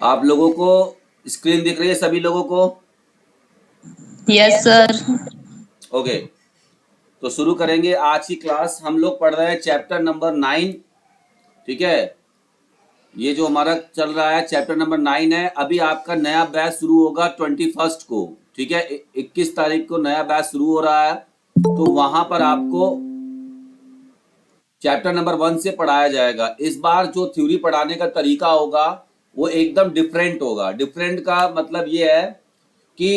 आप लोगों को स्क्रीन दिख रही है सभी लोगों को? Yes sir. ओके, तो शुरू करेंगे आज की क्लास। हम लोग पढ़ रहे हैं चैप्टर नंबर 9। ठीक है, ये जो हमारा चल रहा है चैप्टर नंबर 9 है। अभी आपका नया बैच शुरू होगा 21 को। ठीक है, 21 तारीख को नया बैच शुरू हो रहा है। तो वहां पर आपको चैप्टर नंबर 1 से पढ़ाया जाएगा। इस बार जो थ्योरी पढ़ाने का तरीका होगा वो एकदम डिफरेंट होगा। डिफरेंट का मतलब ये है कि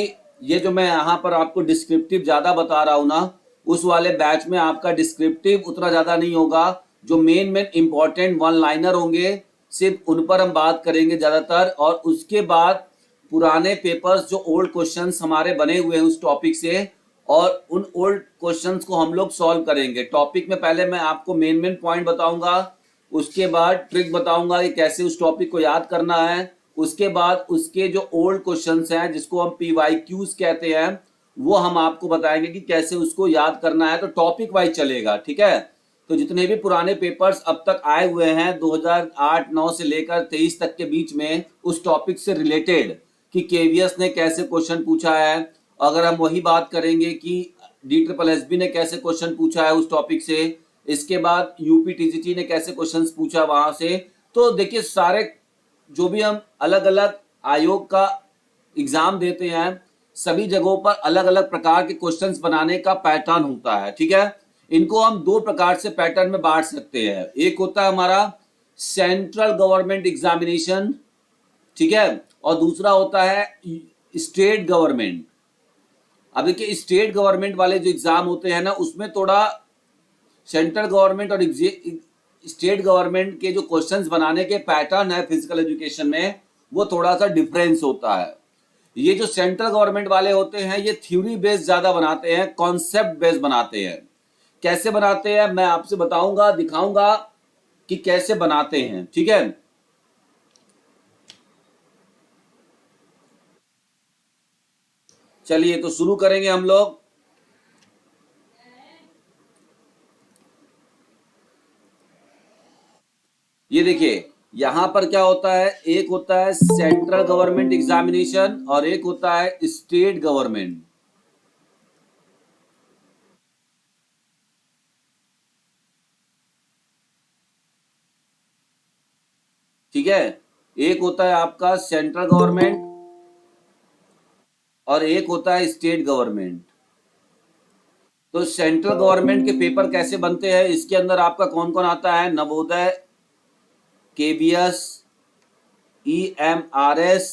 ये जो मैं यहाँ पर आपको डिस्क्रिप्टिव ज्यादा बता रहा हूँ ना, उस वाले बैच में आपका डिस्क्रिप्टिव उतना ज्यादा नहीं होगा। जो main main important one liner होंगे सिर्फ उन पर हम बात करेंगे ज्यादातर, और उसके बाद पुराने पेपर्स जो ओल्ड क्वेश्चंस हमारे बने हुए हैं उस टॉपिक से, और उन ओल्ड क्वेश्चंस को हम लोग सॉल्व करेंगे। टॉपिक में पहले मैं आपको मेन मेन पॉइंट बताऊंगा, उसके बाद ट्रिक बताऊंगा कि कैसे उस टॉपिक को याद करना है। उसके बाद उसके जो ओल्ड क्वेश्चंस हैं जिसको हम PYQs कहते हैं, वो हम आपको बताएंगे कि कैसे उसको याद करना है। तो टॉपिक वाइज चलेगा, ठीक है। तो जितने भी पुराने पेपर्स अब तक आए हुए हैं 2008-9 से लेकर 23 तक के बीच में, उस टॉपिक से रिलेटेड कि KVS ने कैसे क्वेश्चन पूछा है, अगर हम वही बात करेंगे कि DSSB ने कैसे क्वेश्चन पूछा है उस टॉपिक से, इसके बाद UPTGT ने कैसे क्वेश्चंस पूछा वहां से। तो देखिए, सारे जो भी हम अलग अलग आयोग का एग्जाम देते हैं, सभी जगहों पर अलग अलग प्रकार के क्वेश्चंस बनाने का पैटर्न होता है। ठीक है, इनको हम दो प्रकार से पैटर्न में बांट सकते हैं। एक होता है हमारा सेंट्रल गवर्नमेंट एग्जामिनेशन, ठीक है, और दूसरा होता है स्टेट गवर्नमेंट। अब देखिए, स्टेट गवर्नमेंट वाले जो एग्जाम होते हैं ना, उसमें थोड़ा सेंट्रल गवर्नमेंट और स्टेट गवर्नमेंट के जो क्वेश्चंस बनाने के पैटर्न है फिजिकल एजुकेशन में, वो थोड़ा सा डिफरेंस होता है। ये जो सेंट्रल गवर्नमेंट वाले होते हैं ये थ्योरी बेस्ड ज्यादा बनाते हैं, कॉन्सेप्ट बेस्ड बनाते हैं। कैसे बनाते हैं मैं आपसे बताऊंगा, दिखाऊंगा कि कैसे बनाते हैं। ठीक है, चलिए तो शुरू करेंगे हम लोग। ये देखिए, यहां पर क्या होता है, एक होता है सेंट्रल गवर्नमेंट एग्जामिनेशन और एक होता है स्टेट गवर्नमेंट। ठीक है, एक होता है आपका सेंट्रल गवर्नमेंट और एक होता है स्टेट गवर्नमेंट। तो सेंट्रल गवर्नमेंट के पेपर कैसे बनते हैं, इसके अंदर आपका कौन कौन आता है, नवोदय, KVS, EMRS।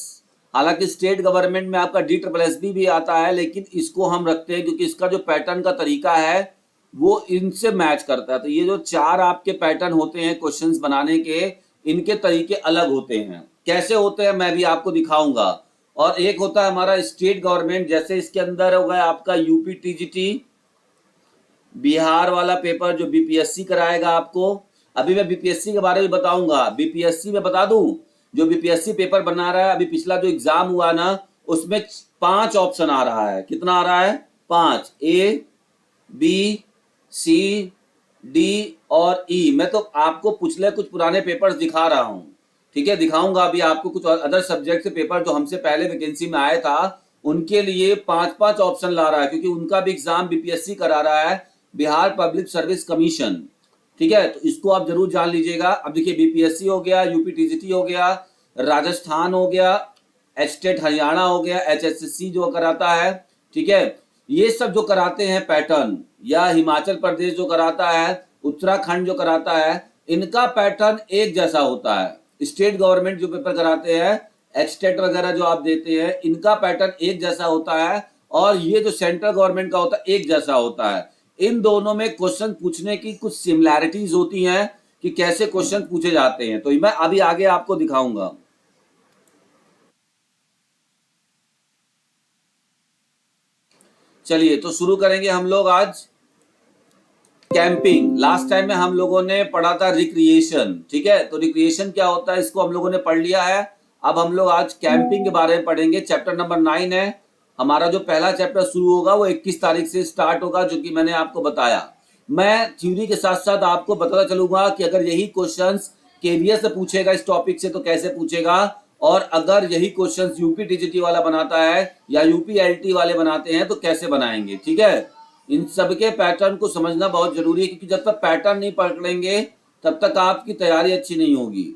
हालांकि स्टेट गवर्नमेंट में आपका DSSB भी आता है, लेकिन इसको हम रखते हैं क्योंकि इसका जो पैटर्न का तरीका है वो इनसे मैच करता है। तो ये जो चार आपके पैटर्न होते हैं क्वेश्चंस बनाने के, इनके तरीके अलग होते हैं। कैसे होते हैं मैं भी आपको दिखाऊंगा। और एक होता है हमारा स्टेट गवर्नमेंट, जैसे इसके अंदर होगा आपका UPTGT, बिहार वाला पेपर जो BPSC कराएगा आपको। अभी मैं BPSC के बारे में बताऊंगा। BPSC में बता दूं, जो BPSC पेपर बना रहा है, अभी पिछला जो एग्जाम हुआ ना, उसमें 5 ऑप्शन आ रहा है। कितना आ रहा है? 5, A, B, C, D और E। मैं तो आपको पिछले कुछ पुराने पेपर्स दिखा रहा हूं, ठीक है, दिखाऊंगा अभी आपको कुछ अदर सब्जेक्ट से पेपर जो हमसे पहले वैकेंसी में आया था, उनके लिए 5-5 ऑप्शन ला रहा है, क्योंकि उनका भी एग्जाम BPSC करा रहा है, बिहार पब्लिक सर्विस कमीशन। ठीक है, तो इसको आप जरूर जान लीजिएगा। अब देखिए, BPSC हो गया, UPTGT हो गया, राजस्थान हो गया, स्टेट हरियाणा हो गया, HSSC जो कराता है। ठीक है, ये सब जो कराते हैं पैटर्न, या हिमाचल प्रदेश जो कराता है, उत्तराखंड जो कराता है, इनका पैटर्न एक जैसा होता है। स्टेट गवर्नमेंट जो पेपर कराते हैं, स्टेट वगैरह जो आप देते हैं, इनका पैटर्न एक जैसा होता है, और ये जो सेंट्रल गवर्नमेंट का होता है एक जैसा होता है। इन दोनों में क्वेश्चन पूछने की कुछ सिमिलैरिटीज होती हैं कि कैसे क्वेश्चन पूछे जाते हैं, तो मैं अभी आगे आपको दिखाऊंगा। चलिए तो शुरू करेंगे हम लोग आज। कैंपिंग, लास्ट टाइम में हम लोगों ने पढ़ा था रिक्रिएशन। ठीक है, तो रिक्रिएशन क्या होता है इसको हम लोगों ने पढ़ लिया है। अब हम लोग आज कैंपिंग के बारे में पढ़ेंगे। चैप्टर नंबर 9 है हमारा। जो पहला चैप्टर शुरू होगा वो 21 तारीख से स्टार्ट होगा, जो कि मैंने आपको बताया। मैं थ्योरी के साथ साथ आपको बताता चलूंगा कि अगर यही क्वेश्चंस KVS से पूछेगा इस टॉपिक से तो कैसे पूछेगा, और अगर यही क्वेश्चन यूपी टीजीटी वाला बनाता है या यूपी एलटी वाले बनाते हैं तो कैसे बनाएंगे, ठीक है। इन सबके पैटर्न को समझना बहुत जरूरी है, क्योंकि जब तक पैटर्न नहीं पकड़ेंगे तब तक आपकी तैयारी अच्छी नहीं होगी।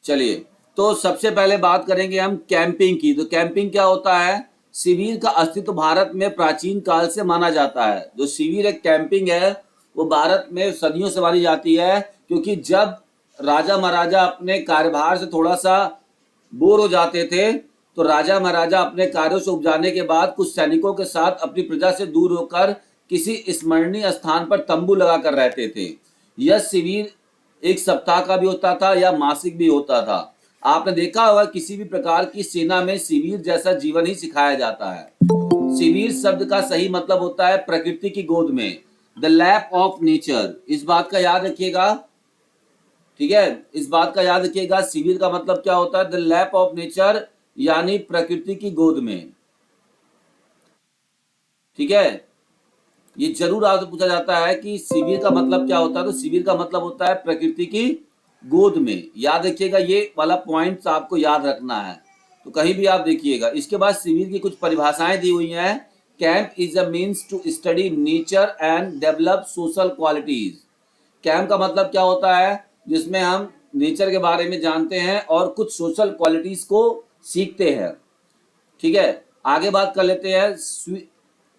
चलिए, तो सबसे पहले बात करेंगे हम कैंपिंग की। तो कैंपिंग क्या होता है? शिविर का अस्तित्व भारत में प्राचीन काल से माना जाता है। जो शिविर एक कैंपिंग है वो भारत में सदियों से मानी जाती है, क्योंकि जब राजा महाराजा अपने कार्यभार से थोड़ा सा बोर हो जाते थे तो राजा महाराजा अपने कार्यों से उपजाने के बाद कुछ सैनिकों के साथ अपनी प्रजा से दूर होकर किसी स्मरणीय स्थान पर तंबू लगाकर रहते थे। यह शिविर एक सप्ताह का भी होता था या मासिक भी होता था। आपने देखा होगा किसी भी प्रकार की सेना में शिविर जैसा जीवन ही सिखाया जाता है। शिविर शब्द का सही मतलब होता है प्रकृति की गोद में, द लैप ऑफ नेचर। इस बात का याद रखिएगा, ठीक है, इस बात का याद रखिएगा। शिविर का मतलब क्या होता है? द लैप ऑफ नेचर, यानी प्रकृति की गोद में, ठीक है। ये जरूर आपसे पूछा जाता है कि शिविर का मतलब क्या होता है, तो शिविर का मतलब होता है प्रकृति की गोद में। याद रखिएगा, ये वाला पॉइंट आपको याद रखना है, तो कहीं भी आप देखिएगा। इसके बाद शिविर की कुछ परिभाषाएं दी हुई हैं। Camp is a means to study nature and develop social qualities. Camp का मतलब क्या होता है? जिसमें हम नेचर के बारे में जानते हैं और कुछ सोशल क्वालिटीज को सीखते हैं, ठीक है। आगे बात कर लेते हैं।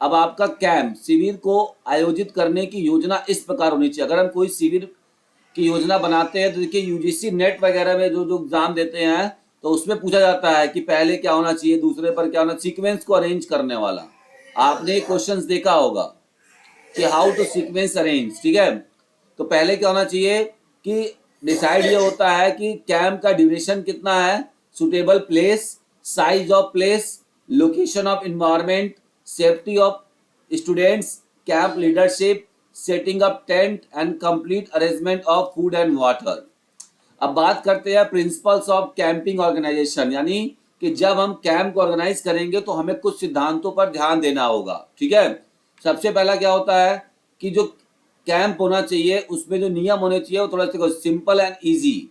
अब आपका कैंप शिविर को आयोजित करने की योजना इस प्रकार होनी चाहिए। अगर हम कोई शिविर की योजना बनाते हैं तो देखिए यूजीसी नेट वगैरह में जो जो एग्जाम देते हैं तो उसमें पूछा जाता है कि पहले क्या होना चाहिए, दूसरे पर क्या होना, सीक्वेंस को अरेंज करने वाला। आपने क्वेश्चंस देखा होगा कि हाउ टू सीक्वेंस अरेंज, ठीक है। तो पहले क्या होना चाहिए कि डिसाइड ये होता है कि कैंप का ड्यूरेशन कितना है, suitable place, size of place, location of environment, safety of students, camp leadership, setting up tent and complete arrangement of food and water. अब बात करते हैं प्रिंसिपल्स ऑफ कैंपिंग ऑर्गेनाइजेशन, यानी कि जब हम कैंप को ऑर्गेनाइज करेंगे तो हमें कुछ सिद्धांतों पर ध्यान देना होगा, ठीक है। सबसे पहला क्या होता है कि जो कैंप होना चाहिए उसमें जो नियम होने चाहिए वो थोड़ा सा सिंपल एंड इजी।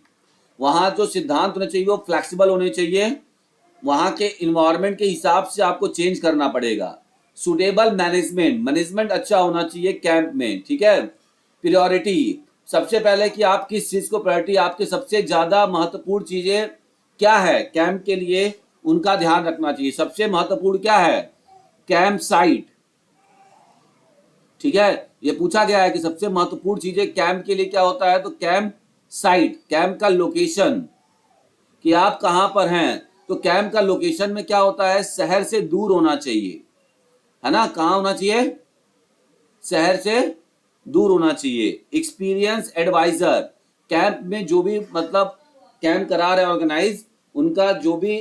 वहाँ जो सिद्धांत होने चाहिए वो फ्लेक्सिबल होने चाहिए, वहाँ के इन्वायरमेंट के हिसाब से आपको चेंज करना पड़ेगा। सुटेबल मैनेजमेंट, मैनेजमेंट अच्छा होना चाहिए कैंप में, ठीक है। प्रियोरिटी, सबसे पहले कि आप किस चीज को प्रायोरिटी, आपके सबसे ज्यादा महत्वपूर्ण चीजें क्या है कैंप के लिए, उनका ध्यान रखना चाहिए। सबसे महत्वपूर्ण क्या है? कैंप साइट, ठीक है। ये पूछा गया है कि सबसे महत्वपूर्ण चीजें कैंप के लिए क्या होता है, तो कैंप साइट, कैंप का लोकेशन, कि आप कहां पर हैं। तो कैंप का लोकेशन में क्या होता है, शहर से दूर होना चाहिए, है ना। कहां होना चाहिए? शहर से दूर होना चाहिए। एक्सपीरियंस एडवाइजर, कैंप में जो भी मतलब कैंप करा रहे हैं ऑर्गेनाइज, उनका जो भी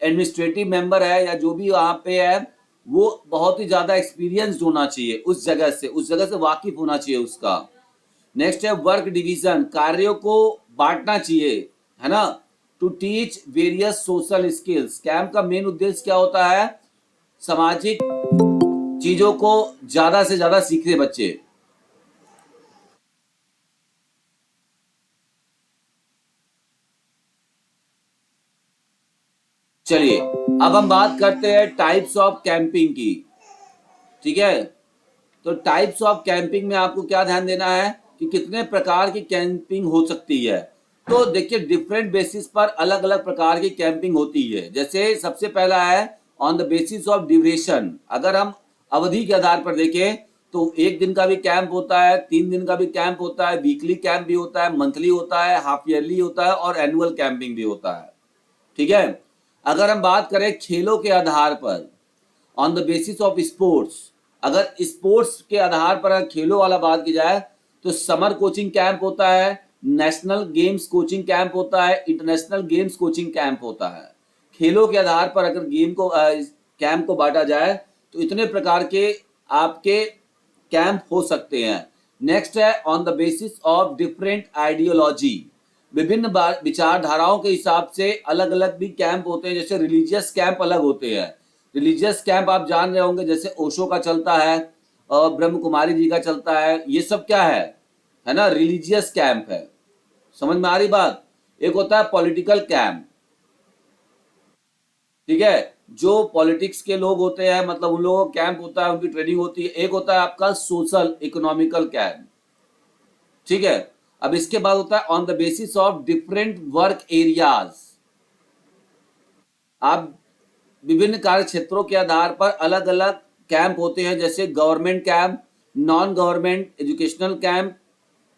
एडमिनिस्ट्रेटिव मेंबर है या जो भी वहां पे है वो बहुत ही ज्यादा एक्सपीरियंस्ड होना चाहिए, उस जगह से वाकिफ होना चाहिए उसका। नेक्स्ट है वर्क डिवीजन, कार्यों को बांटना चाहिए, है ना। To teach various social skills, camp का मेन उद्देश्य क्या होता है? सामाजिक चीजों को ज्यादा से ज्यादा सीखे बच्चे। चलिए, अब हम बात करते हैं टाइप्स ऑफ कैंपिंग की, ठीक है। तो टाइप्स ऑफ कैंपिंग में आपको क्या ध्यान देना है कि कितने प्रकार की कैंपिंग हो सकती है। तो देखिए डिफरेंट बेसिस पर अलग अलग प्रकार की कैंपिंग होती है। जैसे सबसे पहला है on the basis of duration. अगर हम अवधि के आधार पर देखें तो 1 दिन का भी कैंप होता है, 3 दिन का भी कैंप होता है, वीकली कैंप भी होता है, मंथली होता है, हाफ ईयरली होता है और एनुअल कैंपिंग भी होता है, ठीक है। अगर हम बात करें खेलों के आधार पर, on the basis of sports, अगर स्पोर्ट्स के आधार पर अगर खेलों वाला बात की जाए तो समर कोचिंग कैंप होता है, नेशनल गेम्स कोचिंग कैंप होता है, इंटरनेशनल गेम्स कोचिंग कैंप होता है। खेलों के आधार पर अगर गेम को कैंप को बांटा जाए तो इतने प्रकार के आपके कैंप हो सकते हैं। नेक्स्ट है on the basis of different ideology, विभिन्न विचारधाराओं के हिसाब से अलग अलग भी कैंप होते हैं। जैसे रिलीजियस कैंप अलग होते हैं। रिलीजियस कैंप आप जान रहे होंगे, जैसे ओशो का चलता है और ब्रह्म कुमारी जी का चलता है। ये सब क्या है? है ना, रिलीजियस कैंप है। समझ में आ रही बात? एक होता है पॉलिटिकल कैंप, ठीक है, जो पॉलिटिक्स के लोग होते हैं, मतलब उन लोगों का कैंप होता है, उनकी ट्रेनिंग होती है। एक होता है आपका सोशल इकोनॉमिकल कैंप, ठीक है। अब इसके बाद होता है on the basis of different work areas. आप विभिन्न कार्य क्षेत्रों के आधार पर अलग अलग कैंप होते हैं, जैसे government camp, non government educational camp,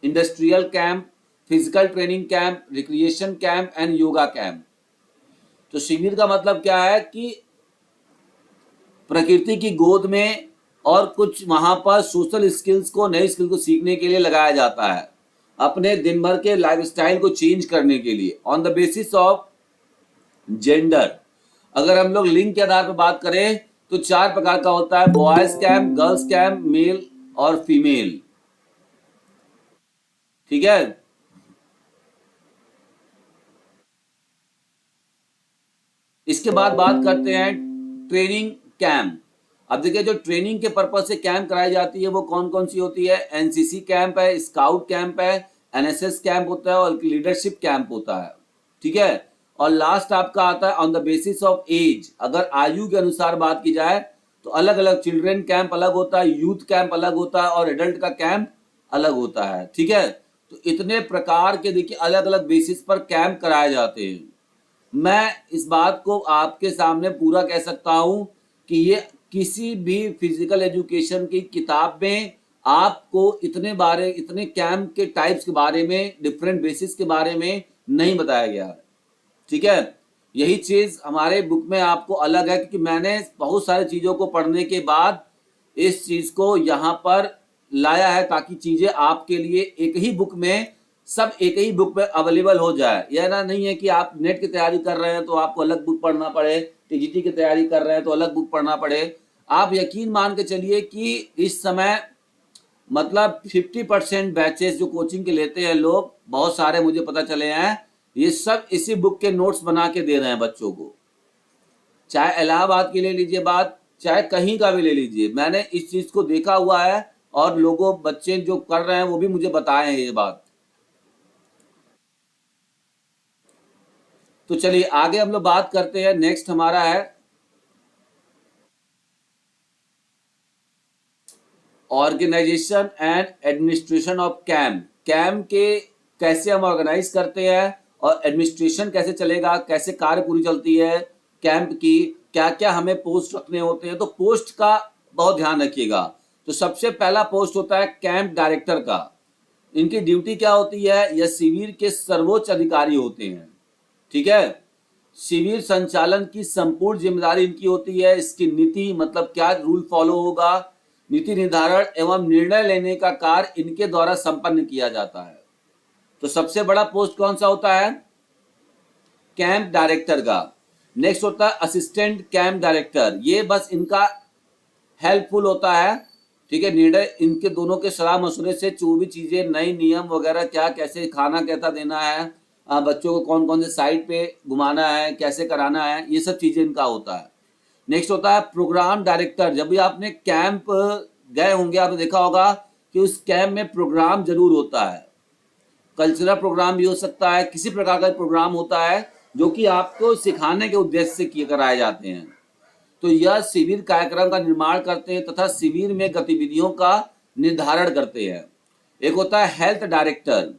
industrial camp, physical training camp, recreation camp and yoga camp. तो शिविर का मतलब क्या है कि प्रकृति की गोद में और कुछ वहां पर सोशल स्किल्स को, नई स्किल को सीखने के लिए लगाया जाता है, अपने दिन भर के लाइफस्टाइल को चेंज करने के लिए on the basis of gender. अगर हम लोग लिंग के आधार पर बात करें तो 4 प्रकार का होता है, boys camp, girls camp, male और फीमेल, ठीक है। इसके बाद बात करते हैं ट्रेनिंग कैंप। अब देखिए, जो ट्रेनिंग के पर्पज से कैंप कराई जाती है वो कौन कौन सी होती है? एनसीसी कैंप है, स्काउट कैंप है, एनएसएस कैंप होता है और लीडरशिप कैंप होता है, ठीक है। और लास्ट आपका आता है on the basis of age. अगर आयु के अनुसार बात की जाए तो अलग अलग चिल्ड्रन कैंप अलग होता है, यूथ कैंप अलग होता है और एडल्ट का कैंप अलग होता है, ठीक है। तो इतने प्रकार के देखिए अलग अलग बेसिस पर कैंप कराए जाते हैं। मैं इस बात को आपके सामने पूरा कह सकता हूं कि ये किसी भी फिजिकल एजुकेशन की किताब में आपको इतने कैंप के टाइप्स के बारे में, डिफरेंट बेसिस के बारे में नहीं बताया गया है, ठीक है। यही चीज हमारे बुक में आपको अलग है, क्योंकि मैंने बहुत सारी चीजों को पढ़ने के बाद इस चीज को यहाँ पर लाया है, ताकि चीजें आपके लिए एक ही बुक में, सब एक ही बुक में अवेलेबल हो जाए। यह ना नहीं है कि आप नेट की तैयारी कर रहे हैं तो आपको अलग बुक पढ़ना पड़े, टीजीटी की तैयारी कर रहे हैं तो अलग बुक पढ़ना पड़े। आप यकीन मान के चलिए कि इस समय मतलब 50% बैचेस जो कोचिंग के लेते हैं लोग, बहुत सारे मुझे पता चले हैं, ये सब इसी बुक के नोट्स बना के दे रहे हैं बच्चों को। चाहे इलाहाबाद की ले लीजिए बात, चाहे कहीं का भी ले लीजिए, मैंने इस चीज को देखा हुआ है और लोगों, बच्चे जो कर रहे हैं वो भी मुझे बताए हैं ये बात। तो चलिए आगे हम लोग बात करते हैं। नेक्स्ट हमारा है organisation and administration of camp. Camp के कैसे हम ऑर्गेनाइज करते हैं और एडमिनिस्ट्रेशन कैसे चलेगा, कैसे कार्य पूरी चलती है कैंप की, क्या क्या हमें पोस्ट रखने होते हैं। तो पोस्ट का बहुत ध्यान रखिएगा। तो सबसे पहला पोस्ट होता है कैंप डायरेक्टर का। इनकी ड्यूटी क्या होती है? यह शिविर के सर्वोच्च अधिकारी होते हैं, ठीक है। शिविर संचालन की संपूर्ण जिम्मेदारी इनकी होती है। इसकी नीति, मतलब क्या रूल फॉलो होगा, नीति निर्धारण एवं निर्णय लेने का कार्य इनके द्वारा संपन्न किया जाता है। तो सबसे बड़ा पोस्ट कौन सा होता है? कैंप डायरेक्टर का। नेक्स्ट होता है असिस्टेंट कैंप डायरेक्टर। ये बस इनका हेल्पफुल होता है, ठीक है। निर्णय इनके दोनों के सलाह मशुरे से जो भी चीजें, नई नियम वगैरह, क्या कैसे खाना कैसा देना है, बच्चों को कौन कौन से साइड पे घुमाना है, कैसे कराना है, ये सब चीजें इनका होता है। नेक्स्ट होता है प्रोग्राम डायरेक्टर। जब भी आपने कैंप गए होंगे, आपने देखा होगा कि उस कैंप में प्रोग्राम जरूर होता है। कल्चरल प्रोग्राम भी हो सकता है, किसी प्रकार का प्रोग्राम होता है जो कि आपको सिखाने के उद्देश्य से किए कराए जाते हैं। तो यह शिविर कार्यक्रम का निर्माण करते हैं तथा शिविर में गतिविधियों का निर्धारण करते हैं। एक होता है हेल्थ डायरेक्टर।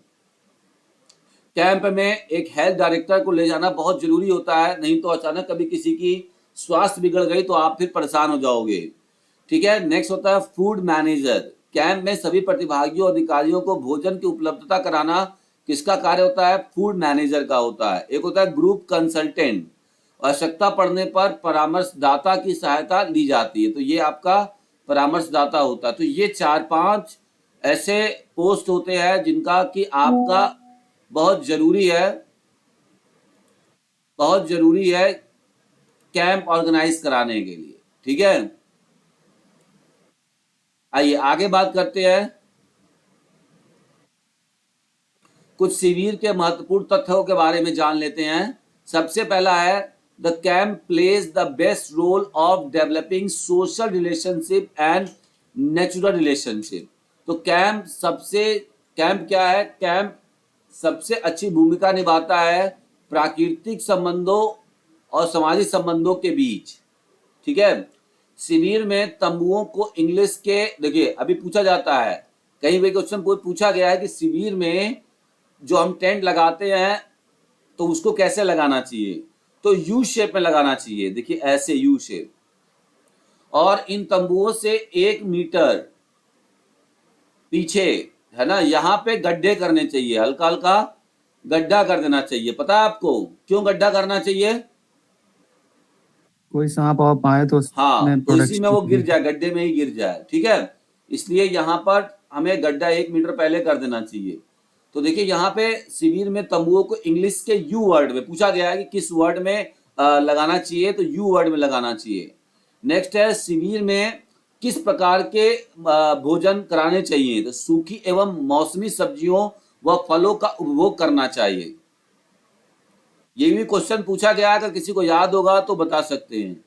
कैंप में एक हेल्थ डायरेक्टर को ले जाना बहुत जरूरी होता है, नहीं तो अचानक कभी किसी की स्वास्थ्य बिगड़ गई तो आप फिर परेशान हो जाओगे, ठीक है। नेक्स्ट होता है फूड मैनेजर। कैंप में सभी प्रतिभागियों अधिकारियों को भोजन की उपलब्धता कराना किसका कार्य होता है? फूड मैनेजर का होता है। एक होता है ग्रुप कंसल्टेंट। आवश्यकता पड़ने पर परामर्शदाता की सहायता ली जाती है, तो ये आपका परामर्शदाता होता है। तो ये 4-5 ऐसे पोस्ट होते हैं जिनका कि आपका बहुत जरूरी है, बहुत जरूरी है कैंप ऑर्गेनाइज कराने के लिए, ठीक है। आइए आगे बात करते हैं। कुछ शिविर के महत्वपूर्ण तथ्यों के बारे में जान लेते हैं। सबसे पहला है the camp plays the best role of developing social relationship and natural relationship. तो कैंप सबसे कैंप क्या है? कैंप सबसे अच्छी भूमिका निभाता है प्राकृतिक संबंधों और सामाजिक संबंधों के बीच। ठीक है, शिविर में तंबुओं को इंग्लिश के, देखिए अभी पूछा जाता है, कहीं भी क्वेश्चन पूछा गया है कि शिविर में जो हम टेंट लगाते हैं तो उसको कैसे लगाना चाहिए, तो यू शेप में लगाना चाहिए। देखिए ऐसे यू शेप, और इन तंबुओं से 1 मीटर पीछे, है ना, यहाँ पे गड्ढे करने चाहिए, हल्का हल्का गड्ढा कर देना चाहिए। पता है आपको क्यों गड्ढा करना चाहिए? कोई सांप वाप आए तो हाँ, उसमें तो इसी में वो प्रोटेक्शन गिर जाए, गड्ढे में ही गिर जाए। ठीक है, इसलिए यहाँ पर हमें गड्ढा 1 मीटर पहले कर देना चाहिए। तो देखिए यहाँ पे शिविर में तंबुओं को इंग्लिश के यू वर्ड में पूछा गया है कि किस वर्ड में लगाना चाहिए, तो यू वर्ड में लगाना चाहिए। नेक्स्ट है, शिविर में किस प्रकार के भोजन कराने चाहिए, तो सूखी एवं मौसमी सब्जियों व फलों का उपभोग करना चाहिए। ये भी क्वेश्चन पूछा गया है, अगर किसी को याद होगा तो बता सकते हैं।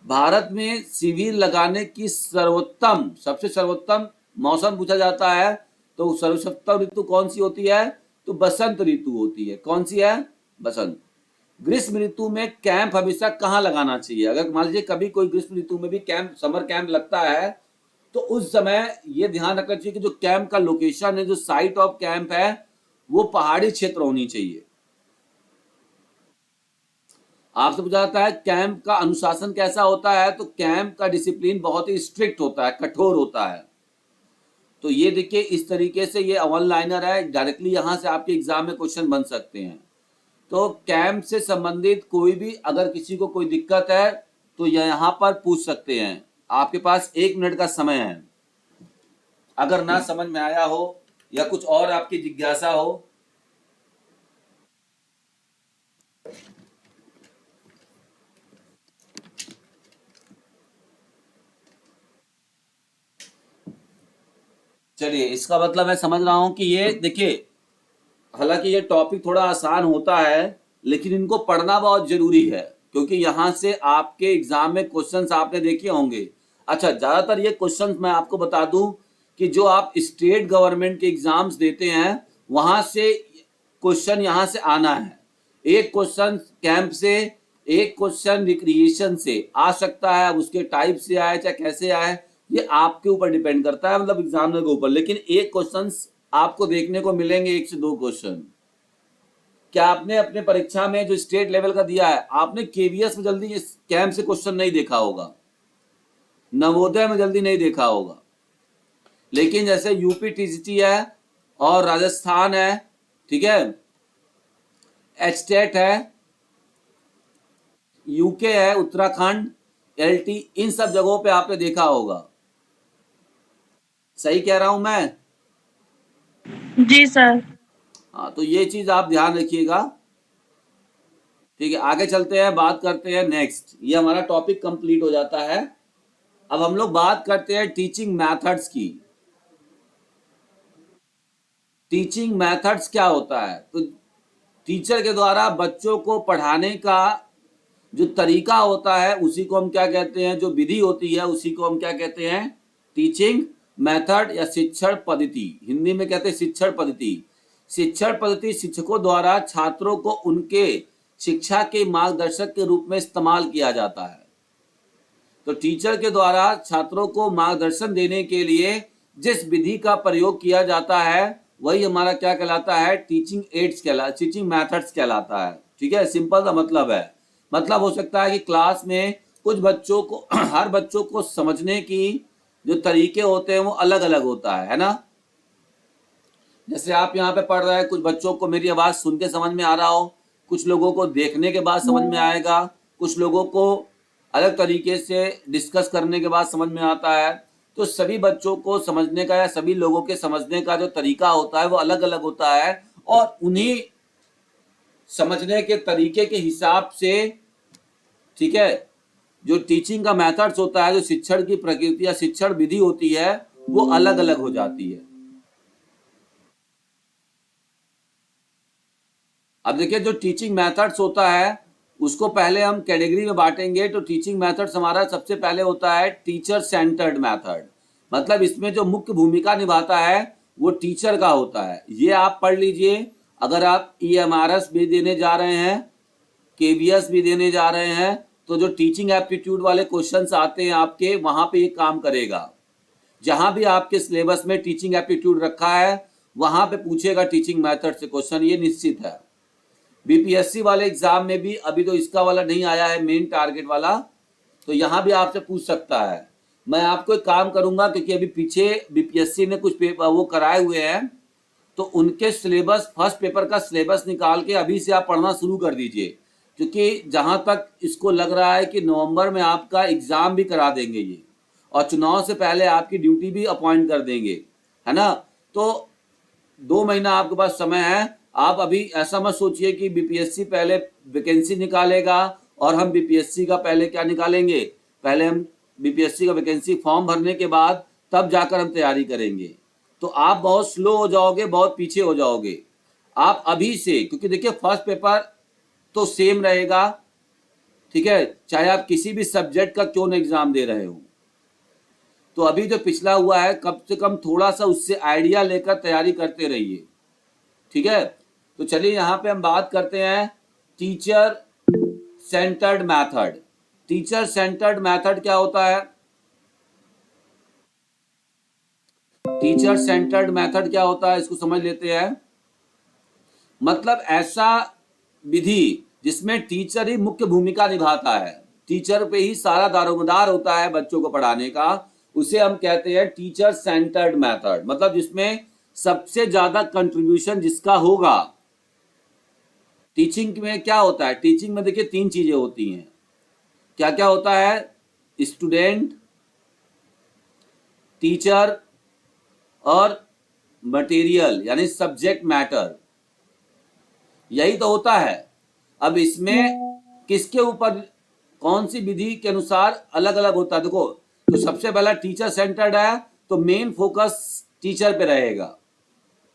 भारत में शिविर लगाने की सबसे सर्वोत्तम मौसम पूछा जाता है, तो सर्वोत्तम ऋतु कौन सी होती है, तो बसंत ऋतु होती है। कौन सी है? बसंत। ग्रीष्म ऋतु में कैंप हमेशा कहाँ लगाना चाहिए? अगर मान लीजिए कभी कोई ग्रीष्म ऋतु में भी कैंप, समर कैंप लगता है, तो उस समय ये ध्यान रखना चाहिए कि जो कैंप का लोकेशन है, जो साइट ऑफ कैंप है, वो पहाड़ी क्षेत्र होनी चाहिए। आपसे पूछा जाता है कैंप का अनुशासन कैसा होता है, तो कैंप का डिसिप्लिन बहुत ही स्ट्रिक्ट होता है, कठोर होता है। तो ये देखिए इस तरीके से ये वन लाइनर है, डायरेक्टली यहां से आपके एग्जाम में क्वेश्चन बन सकते हैं। तो कैंप से संबंधित कोई भी अगर किसी को कोई दिक्कत है तो यहाँ पर पूछ सकते हैं। आपके पास 1 मिनट का समय है, अगर ना समझ में आया हो या कुछ और आपकी जिज्ञासा हो। चलिए, इसका मतलब मैं समझ रहा हूं कि ये देखिए, हालांकि ये टॉपिक थोड़ा आसान होता है, लेकिन इनको पढ़ना बहुत जरूरी है, क्योंकि यहां से आपके एग्जाम में क्वेश्चंस आपने देखे होंगे। अच्छा, ज्यादातर ये क्वेश्चंस मैं आपको बता दूं कि जो आप स्टेट गवर्नमेंट के एग्जाम्स देते हैं वहां से क्वेश्चन यहां से आना है। एक क्वेश्चन कैंप से, एक क्वेश्चन रिक्रिएशन से आ सकता है, उसके टाइप से आए चाहे कैसे आए, ये आपके ऊपर डिपेंड करता है, मतलब एग्जामिनर के ऊपर। लेकिन एक क्वेश्चन आपको देखने को मिलेंगे, 1 से 2 क्वेश्चन। क्या आपने अपने परीक्षा में जो स्टेट लेवल का दिया है, आपने केवीएस में जल्दी इस कैंप से क्वेश्चन नहीं देखा होगा, नवोदय में जल्दी नहीं देखा होगा। लेकिन जैसे यूपी टीजीटी है और राजस्थान है, ठीक है, एचटेट है, यूके है, उत्तराखंड, एलटी, इन सब जगहों पे आपने देखा होगा। सही कह रहा हूं मैं? जी सर। हाँ, तो ये चीज आप ध्यान रखिएगा। ठीक है, आगे चलते हैं, बात करते हैं नेक्स्ट। ये हमारा टॉपिक कंप्लीट हो जाता है। अब हम लोग बात करते हैं टीचिंग मेथड्स की। टीचिंग मेथड्स क्या होता है, तो टीचर के द्वारा बच्चों को पढ़ाने का जो तरीका होता है उसी को हम क्या कहते हैं, जो विधि होती है उसी को हम क्या कहते हैं, टीचिंग मेथड या शिक्षण पद्धति। हिंदी में कहते हैं शिक्षण पद्धति। शिक्षण पद्धति शिक्षकों द्वारा छात्रों को उनके शिक्षा के मार्गदर्शक के रूप में इस्तेमाल किया जाता है। तो टीचर के द्वारा छात्रों को मार्गदर्शन देने के लिए जिस विधि का प्रयोग किया जाता है वही हमारा क्या कहलाता है, टीचिंग एड्स टीचिंग मेथड्स कहलाता है। ठीक है, सिंपल सा मतलब है। मतलब हो सकता है कि क्लास में कुछ बच्चों को हर बच्चों को समझने की जो तरीके होते हैं वो अलग अलग होता है ना। जैसे आप यहाँ पे पढ़ रहे हैं, कुछ बच्चों को मेरी आवाज सुन के समझ में आ रहा हो, कुछ लोगों को देखने के बाद समझ में आएगा, कुछ लोगों को अलग तरीके से डिस्कस करने के बाद समझ में आता है। तो सभी बच्चों को समझने का या सभी लोगों के समझने का जो तरीका होता है वो अलग अलग होता है, और उन्हीं समझने के तरीके के हिसाब से, ठीक है, जो टीचिंग का मेथड्स होता है, जो शिक्षण की प्रकृति या शिक्षण विधि होती है वो अलग अलग हो जाती है। अब देखिए, जो टीचिंग मेथड्स होता है उसको पहले हम कैटेगरी में बांटेंगे। तो टीचिंग मेथड्स हमारा सबसे पहले होता है टीचर सेंटर्ड मेथड। मतलब इसमें जो मुख्य भूमिका निभाता है वो टीचर का होता है। ये आप पढ़ लीजिए। अगर आप EMRS भी देने जा रहे हैं, KVS भी देने जा रहे हैं, तो जो टीचिंग एप्टीट्यूड वाले क्वेश्चंस आते हैं आपके, वहां पे ये काम करेगा। जहां भी आपके सिलेबस में टीचिंग एप्टीट्यूड रखा है वहां पे पूछेगा टीचिंग मेथड से क्वेश्चन, ये निश्चित है। BPSC वाले एग्जाम में भी अभी तो इसका वाला नहीं आया है, मेन टारगेट वाला, तो यहाँ भी आपसे पूछ सकता है। मैं आपको एक काम करूंगा, क्योंकि अभी पीछे BPSC ने कुछ पेपर वो कराए हुए हैं, तो उनके सिलेबस, फर्स्ट पेपर का सिलेबस निकाल के अभी से आप पढ़ना शुरू कर दीजिए, क्योंकि जहां तक इसको लग रहा है कि नवंबर में आपका एग्जाम भी करा देंगे ये, और चुनाव से पहले आपकी ड्यूटी भी अपॉइंट कर देंगे, है ना। तो 2 महीना आपके पास समय है। आप अभी ऐसा मत सोचिए कि BPSC पहले वैकेंसी निकालेगा और हम BPSC का पहले क्या निकालेंगे, पहले हम BPSC का वैकेंसी फॉर्म भरने के बाद तब जाकर हम तैयारी करेंगे। तो आप बहुत स्लो हो जाओगे, बहुत पीछे हो जाओगे। आप अभी से, क्योंकि देखिए फर्स्ट पेपर तो सेम रहेगा, ठीक है, चाहे आप किसी भी सब्जेक्ट का क्यों न एग्जाम दे रहे हो। तो अभी जो पिछला हुआ है, कम से कम थोड़ा सा उससे आइडिया लेकर तैयारी करते रहिए, ठीक है। तो चलिए यहाँ पे हम बात करते हैं teacher centred method. Teacher centred method क्या होता है? टीचर सेंटर्ड मेथड क्या होता है, इसको समझ लेते हैं। मतलब ऐसा विधि जिसमें टीचर ही मुख्य भूमिका निभाता है, टीचर पे ही सारा दारोमदार होता है बच्चों को पढ़ाने का, उसे हम कहते हैं टीचर सेंटर्ड मेथड। मतलब जिसमें सबसे ज्यादा कंट्रीब्यूशन जिसका होगा। टीचिंग में क्या होता है? टीचिंग में देखिए 3 चीजें होती हैं। क्या क्या होता है? स्टूडेंट, टीचर और मटेरियल, यानी सब्जेक्ट मैटर, यही तो होता है। अब इसमें किसके ऊपर, कौन सी विधि के अनुसार अलग अलग होता है? देखो, तो सबसे पहला टीचर सेंटर्ड है, तो मेन फोकस टीचर पे रहेगा,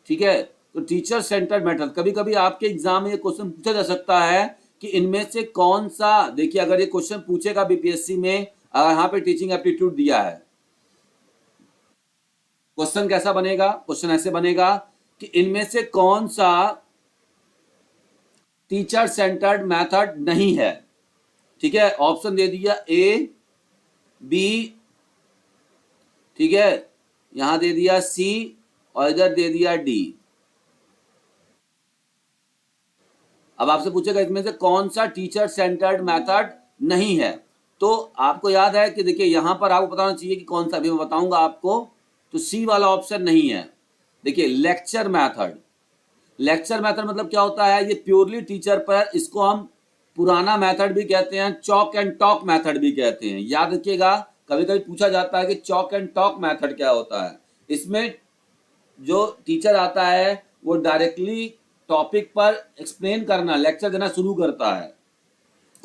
ठीक है। तो टीचर सेंटर्ड मेथड, कभी कभी आपके एग्जाम में ये क्वेश्चन पूछा जा सकता है कि इनमें से कौन सा, देखिए अगर ये क्वेश्चन पूछेगा BPSC में, अगर यहाँ पे टीचिंग एप्टीट्यूड दिया है, क्वेश्चन कैसा बनेगा? क्वेश्चन ऐसे बनेगा कि इनमें से कौन सा टीचर सेंटर्ड मेथड नहीं है, ठीक है। ऑप्शन दे दिया A, B, ठीक है, यहां दे दिया C और इधर दे दिया D। अब आपसे पूछेगा इसमें से कौन सा टीचर सेंटर्ड मेथड नहीं है, तो आपको याद है कि देखिए यहां पर आपको बताना चाहिए कि कौन सा, अभी मैं बताऊंगा आपको। तो C वाला ऑप्शन नहीं है। देखिए लेक्चर मेथड, लेक्चर मेथड मतलब क्या होता है? ये प्योरली टीचर पर, इसको हम पुराना मेथड भी कहते हैं, चॉक एंड टॉक मेथड भी कहते हैं। याद रखिएगा, कभी कभी पूछा जाता है कि चॉक एंड टॉक मेथड क्या होता है। इसमें जो टीचर आता है वो डायरेक्टली टॉपिक पर एक्सप्लेन करना, लेक्चर देना शुरू करता है,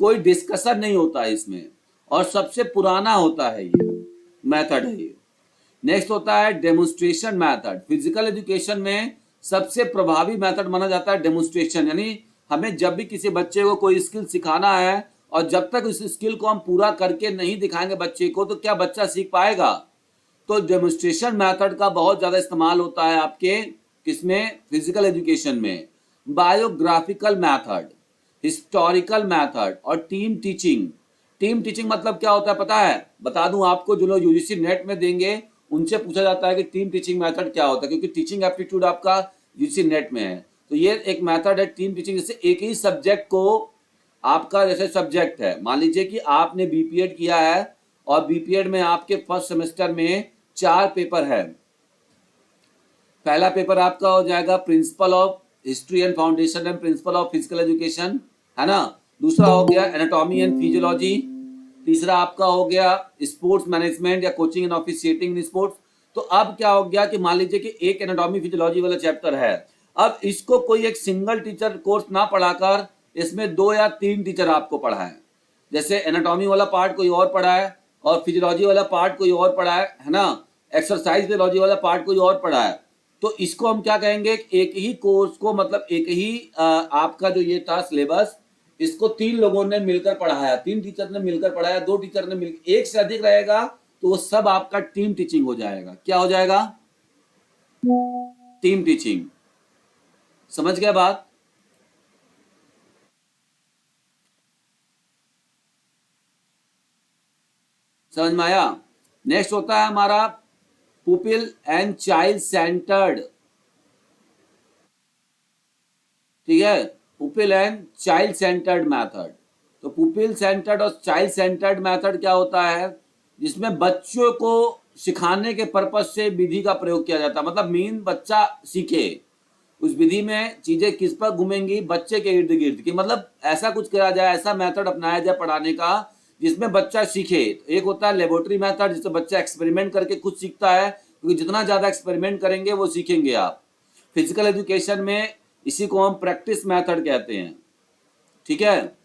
कोई डिस्कशन नहीं होता है इसमें, और सबसे पुराना होता है ये मेथड है ये। नेक्स्ट होता है डेमोन्स्ट्रेशन मेथड। फिजिकल एजुकेशन में सबसे प्रभावी मेथड माना जाता है डेमोन्स्ट्रेशन, यानी हमें जब भी किसी बच्चे को कोई स्किल सिखाना है, और जब तक उस स्किल को हम पूरा करके नहीं दिखाएंगे बच्चे को, तो क्या बच्चा सीख पाएगा? तो डेमोन्स्ट्रेशन मेथड का बहुत ज्यादा इस्तेमाल होता है आपके किसमें? फिजिकल एजुकेशन में। बायोग्राफिकल मेथड, हिस्टोरिकल मेथड और टीम टीचिंग। टीम टीचिंग मतलब क्या होता है पता है? बता दूं आपको, जो लोग UGC नेट में देंगे उनसे पूछा जाता है कि टीम टीचिंग मेथड क्या होता है, क्योंकि टीचिंग एप्टीट्यूड आपका UGC नेट में है। तो ये एक मेथड है टीम टीचिंग, जैसे एक ही सब्जेक्ट को, आपका जैसे सब्जेक्ट है, मान लीजिए कि आपने BPED किया है, और BPED में आपके फर्स्ट सेमेस्टर में 4 पेपर है। पहला पेपर आपका हो जाएगा principle of history and foundation and principle of physical education, है ना। दूसरा हो गया एनाटॉमी एंड फिजियोलॉजी। तीसरा आपका हो गया स्पोर्ट्स मैनेजमेंट या coaching and officiating in sports. तो अब क्या हो गया कि मान लीजिए कि एक एनाटॉमी फिजियोलॉजी वाला चैप्टर है, अब इसको कोई एक सिंगल टीचर कोर्स ना पढ़ाकर इसमें 2 या 3 टीचर आपको पढ़ाएं। जैसे एनाटॉमी वाला पार्ट कोई और पढ़ा है, और फिजियोलॉजी वाला पार्ट कोई और पढ़ा है ना, एक्सरसाइज फिजियोलॉजी वाला पार्ट कोई और पढ़ा है, तो इसको हम क्या कहेंगे? एक ही कोर्स को, मतलब एक ही आपका जो ये था सिलेबस, इसको 3 लोगों ने मिलकर पढ़ाया, 3 टीचर ने मिलकर पढ़ाया, 2 टीचर ने मिलकर, एक से अधिक रहेगा तो वो सब आपका टीम टीचिंग हो जाएगा। क्या हो जाएगा? Team teaching. समझ गए बात? समझ में आया? नेक्स्ट होता है हमारा पुपिल एंड चाइल्ड सेंटर्ड। ठीक है, pupil and child centred method. तो पुपिल सेंटर्ड और चाइल्ड सेंटर्ड मेथड क्या होता है? जिसमें बच्चों को सिखाने के पर्पज से विधि का प्रयोग किया जाता है, मतलब मेन बच्चा सीखे। उस विधि में चीजें किस पर घूमेंगी? बच्चे के इर्द गिर्द की, मतलब ऐसा कुछ करा जाए, ऐसा मेथड अपनाया जाए पढ़ाने का जिसमें बच्चा सीखे। एक होता है लेबोरेटरी मेथड, जिससे बच्चा एक्सपेरिमेंट करके खुद सीखता है, क्योंकि जितना ज्यादा एक्सपेरिमेंट करेंगे वो सीखेंगे आप। फिजिकल एजुकेशन में इसी को हम प्रैक्टिस मेथड कहते हैं। ठीक है।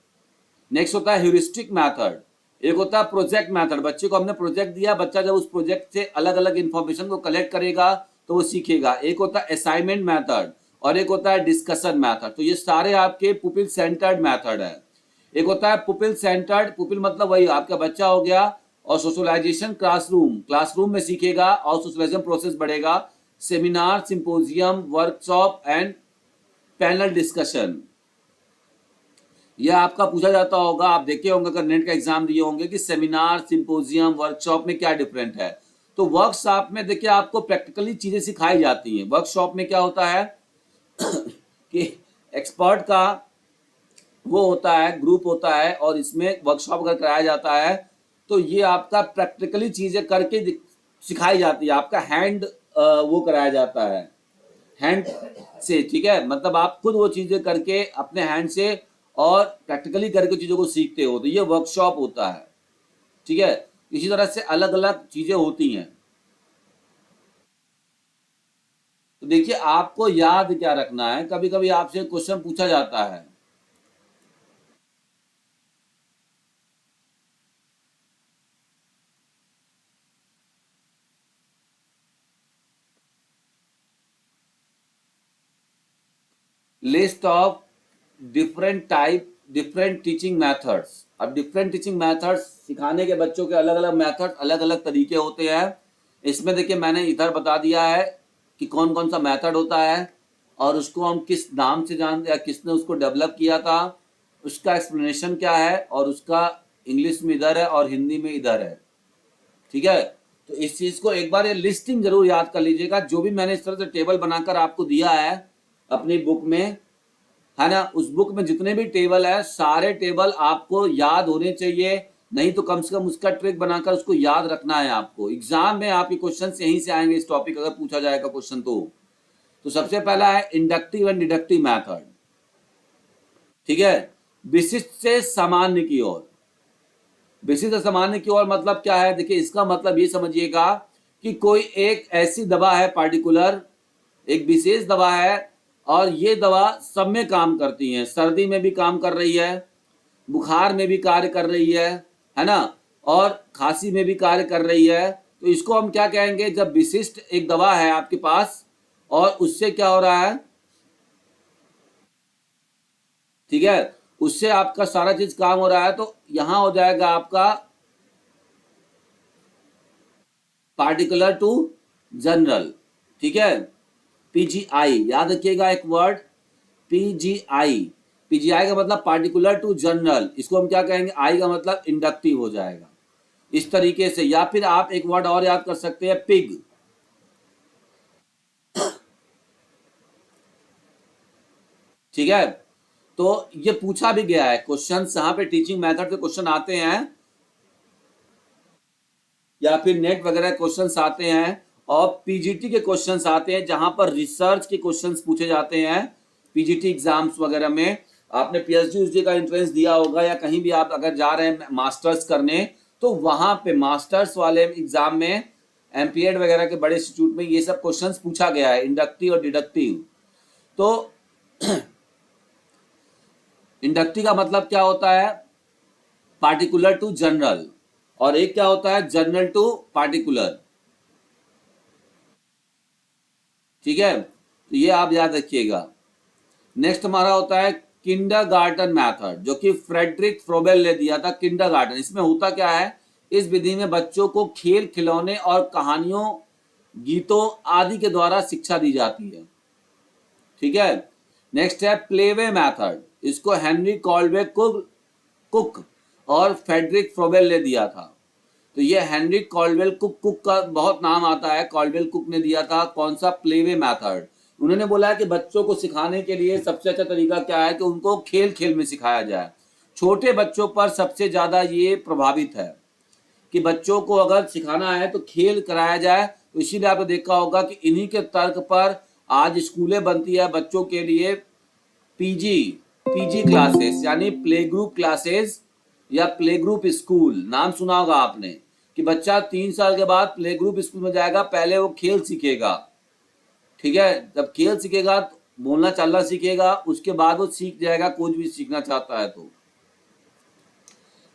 नेक्स्ट होता है ह्यूरिस्टिक मेथड। एक होता है प्रोजेक्ट मेथड, बच्चे को हमने प्रोजेक्ट दिया, बच्चा जब उस प्रोजेक्ट से अलग अलग इंफॉर्मेशन को कलेक्ट करेगा तो वो सीखेगा। एक होता है असाइनमेंट मेथड और एक होता है डिस्कशन मेथड। तो ये सारे आपके पुपिल सेंटर्ड मेथड है। एक होता है पुपिल सेंटर्ड, पुपिल मतलब वही आपका बच्चा हो गया, और सोशलाइजेशन क्लासरूम, क्लासरूम में सीखेगा और सोशलाइजेशन प्रोसेस बढ़ेगा। Seminar, symposium, workshop and panel discussion. यह आपका पूछा जाता होगा, आप देखे होंगे अगर नेट का एग्जाम दिए होंगे कि सेमिनार, सिंपोजियम, वर्कशॉप में क्या डिफरेंट है। तो वर्कशॉप में देखिए आपको प्रैक्टिकली चीजें सिखाई जाती हैं। वर्कशॉप में क्या होता है कि एक्सपर्ट का वो होता है, ग्रुप होता है, और इसमें वर्कशॉप अगर कराया जाता है तो ये आपका प्रैक्टिकली चीजें करके सिखाई जाती है, आपका हैंड वो कराया जाता है, हैंड से। ठीक है, मतलब आप खुद वो चीजें करके अपने हैंड से और प्रैक्टिकली करके चीजों को सीखते हो, तो ये वर्कशॉप होता है। ठीक है, इसी तरह से अलग अलग चीजें होती हैं। तो देखिए आपको याद क्या रखना है, कभी कभी आपसे क्वेश्चन पूछा जाता है। List of different teaching methods. अब डिफरेंट टीचिंग मेथड्स सिखाने के बच्चों के अलग अलग मेथड, अलग अलग तरीके होते हैं। इसमें देखिए मैंने इधर बता दिया है कि कौन कौन सा मेथड होता है और उसको हम किस नाम से जानते हैं, किसने उसको डेवलप किया था, उसका एक्सप्लेनेशन क्या है, और उसका इंग्लिश में इधर है और हिंदी में इधर है। ठीक है, तो इस चीज को एक बार ये लिस्टिंग जरूर याद कर लीजिएगा। जो भी मैंने इस तरह से टेबल बनाकर आपको दिया है अपनी बुक में, है ना, उस बुक में जितने भी टेबल है सारे टेबल आपको याद होने चाहिए। नहीं तो कम से कम उसका ट्रिक बनाकर उसको याद रखना है आपको। एग्जाम में आपके क्वेश्चन यहीं से आएंगे, इस टॉपिक अगर पूछा जाएगा क्वेश्चन तो सबसे पहला है इंडक्टिव एंड डिडक्टिव मेथड। ठीक है, विशिष्ट से सामान्य की ओर। विशिष्ट से सामान्य की ओर मतलब क्या है? देखिए इसका मतलब ये समझिएगा कि कोई एक ऐसी दवा है, पार्टिकुलर एक विशेष दवा है, और ये दवा सब में काम करती है। सर्दी में भी काम कर रही है, बुखार में भी कार्य कर रही है ना, और खांसी में भी कार्य कर रही है। तो इसको हम क्या कहेंगे? जब विशिष्ट एक दवा है आपके पास और उससे क्या हो रहा है, ठीक है, उससे आपका सारा चीज काम हो रहा है, तो यहां हो जाएगा आपका पार्टिकुलर टू जनरल। ठीक है, पीजीआई याद रखिएगा एक वर्ड, पीजीआई। पीजीआई का मतलब पार्टिकुलर टू जनरल, इसको हम क्या कहेंगे? आई का मतलब इंडक्टिव हो जाएगा इस तरीके से। या फिर आप एक वर्ड और याद कर सकते हैं, पिग। ठीक है, तो ये पूछा भी गया है क्वेश्चन, यहाँ पे टीचिंग मेथड के क्वेश्चन आते हैं या फिर नेट वगैरह क्वेश्चंस आते हैं, और पीजीटी के क्वेश्चंस आते हैं जहां पर रिसर्च के क्वेश्चंस पूछे जाते हैं। पीजीटी एग्जाम्स वगैरह में आपने पीएचडी का एंट्रेंस दिया होगा, या कहीं भी आप अगर जा रहे हैं मास्टर्स करने, तो वहां पे मास्टर्स वाले एग्जाम में एमपीएड वगैरह के बड़े इंस्टीट्यूट में ये सब क्वेश्चंस पूछा गया है, इंडक्टिव और डिडक्टिव। तो इंडक्टिव का मतलब क्या होता है? पार्टिकुलर टू जनरल, और एक क्या होता है? General to particular. ठीक है, तो ये आप याद रखिएगा। नेक्स्ट हमारा होता है किंडरगार्टन मेथड, जो कि फ्रेडरिक फ्रोबेल ने दिया था। किंडरगार्टन, इसमें होता क्या है? इस विधि में बच्चों को खेल, खिलौने और कहानियों गीतों आदि के द्वारा शिक्षा दी जाती है। ठीक है। नेक्स्ट है प्लेवे मेथड। इसको हेनरी कॉल्वे कुक और फेडरिक फ्रोबेल ने दिया था। तो ये हेनरी कॉल्वेल कुक का बहुत नाम आता है। कॉल्वेल कुक ने दिया था कौन सा, प्लेवे मेथड। उन्होंने बोला है कि बच्चों को सिखाने के लिए सबसे अच्छा तरीका क्या है कि उनको खेल खेल में सिखाया जाए। छोटे बच्चों पर सबसे ज्यादा ये प्रभावित है कि बच्चों को अगर सिखाना है तो खेल कराया जाए। तो इसीलिए आपने देखा होगा कि इन्हीं के तर्क पर आज स्कूलें बनती है बच्चों के लिए। पीजी पीजी क्लासेस यानी प्ले ग्रुप क्लासेस या प्ले ग्रुप स्कूल, नाम सुना होगा आपने कि बच्चा 3 साल के बाद प्ले ग्रुप स्कूल में जाएगा। पहले वो खेल सीखेगा। ठीक है। जब खेल सीखेगा तो बोलना चलना सीखेगा, उसके बाद वो सीख जाएगा कुछ भी सीखना चाहता है तो।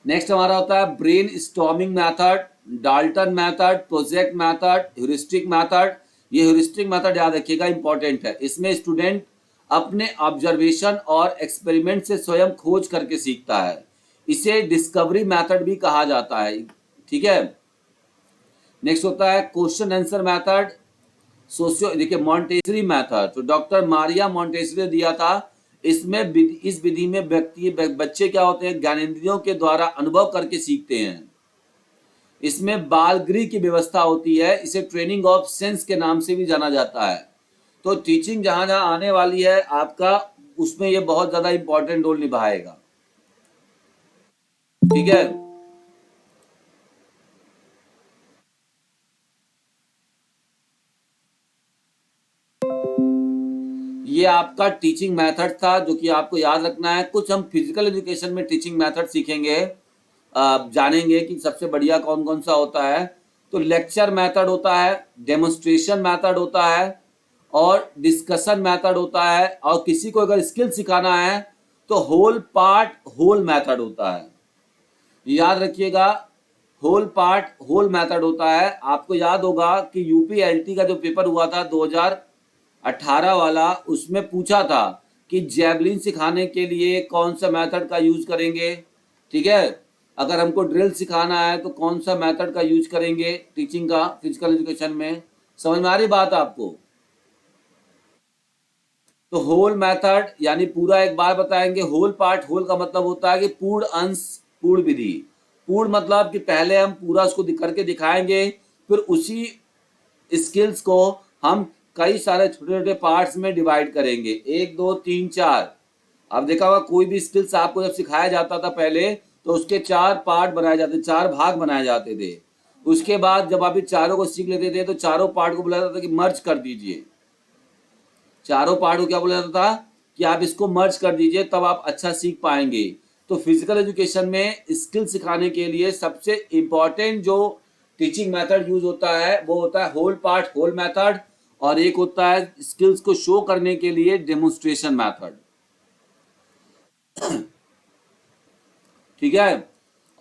नेक्स्ट हमारा होता है brain storming method, Dalton method, project method, heuristic method. ये ह्यूरिस्टिक मैथड याद रखिएगा, इंपॉर्टेंट है। इसमें स्टूडेंट अपने ऑब्जर्वेशन और एक्सपेरिमेंट से स्वयं खोज करके सीखता है। इसे डिस्कवरी मैथड भी कहा जाता है। ठीक है। नेक्स्ट होता है क्वेश्चन आंसर मैथड, सोशियो, देखिए मॉन्टेसरी मैथड तो डॉक्टर मारिया मॉन्टेसरी ने दिया था। इसमें इस विधि में बच्चे क्या होते हैं, ज्ञानेंद्रियों के द्वारा अनुभव करके सीखते हैं। इसमें बालगृह की व्यवस्था होती है। इसे ट्रेनिंग ऑफ सेंस के नाम से भी जाना जाता है। तो टीचिंग जहां जहां आने वाली है आपका, उसमें ये बहुत ज्यादा इंपॉर्टेंट रोल निभाएगा। ठीक है। ये आपका टीचिंग मेथड था जो कि आपको याद रखना है। कुछ हम फिजिकल एजुकेशन में टीचिंग मेथड सीखेंगे, जानेंगे कि सबसे बढ़िया कौन कौन सा होता है। तो लेक्चर मेथड होता है, डेमोन्स्ट्रेशन मेथड होता है और डिस्कशन मेथड होता है। और किसी को अगर स्किल सिखाना है तो होल पार्ट होल मेथड होता है। याद रखिएगा, होल पार्ट होल मेथड होता है। आपको याद होगा कि यूपीएलटी का जो पेपर हुआ था 2018 वाला, उसमें पूछा था कि जैवलिन सिखाने के लिए कौन सा मेथड का यूज करेंगे। ठीक है। अगर हमको ड्रिल सिखाना है तो कौन सा मेथड का यूज करेंगे टीचिंग का फिजिकल एजुकेशन में। समझ में आ रही बात आपको। तो होल मेथड यानी पूरा, एक बार बताएंगे। होल पार्ट होल का मतलब होता है कि पूर्ण अंश पूर्ण विधि। पूर्ण मतलब कि पहले हम पूरा उसको करके दिखाएंगे, फिर उसी स्किल्स को हम कई सारे छोटे छोटे पार्ट्स में डिवाइड करेंगे, 1 2 3 4। अब देखा होगा कोई भी स्किल्स आपको जब सिखाया जाता था पहले, तो उसके 4 पार्ट बनाए जाते, 4 भाग बनाए जाते थे। उसके बाद जब आप चारों को सीख लेते थे तो चारों पार्ट को बोला जाता था कि मर्ज कर दीजिए। चारों पार्ट को क्या बोला जाता था कि आप इसको मर्ज कर दीजिए, तब आप अच्छा सीख पाएंगे। तो फिजिकल एजुकेशन में स्किल सिखाने के लिए सबसे इंपॉर्टेंट जो टीचिंग मेथड यूज होता है वो होता है होल पार्ट होल मेथड, और एक होता है स्किल्स को शो करने के लिए डेमोन्स्ट्रेशन मेथड। ठीक है।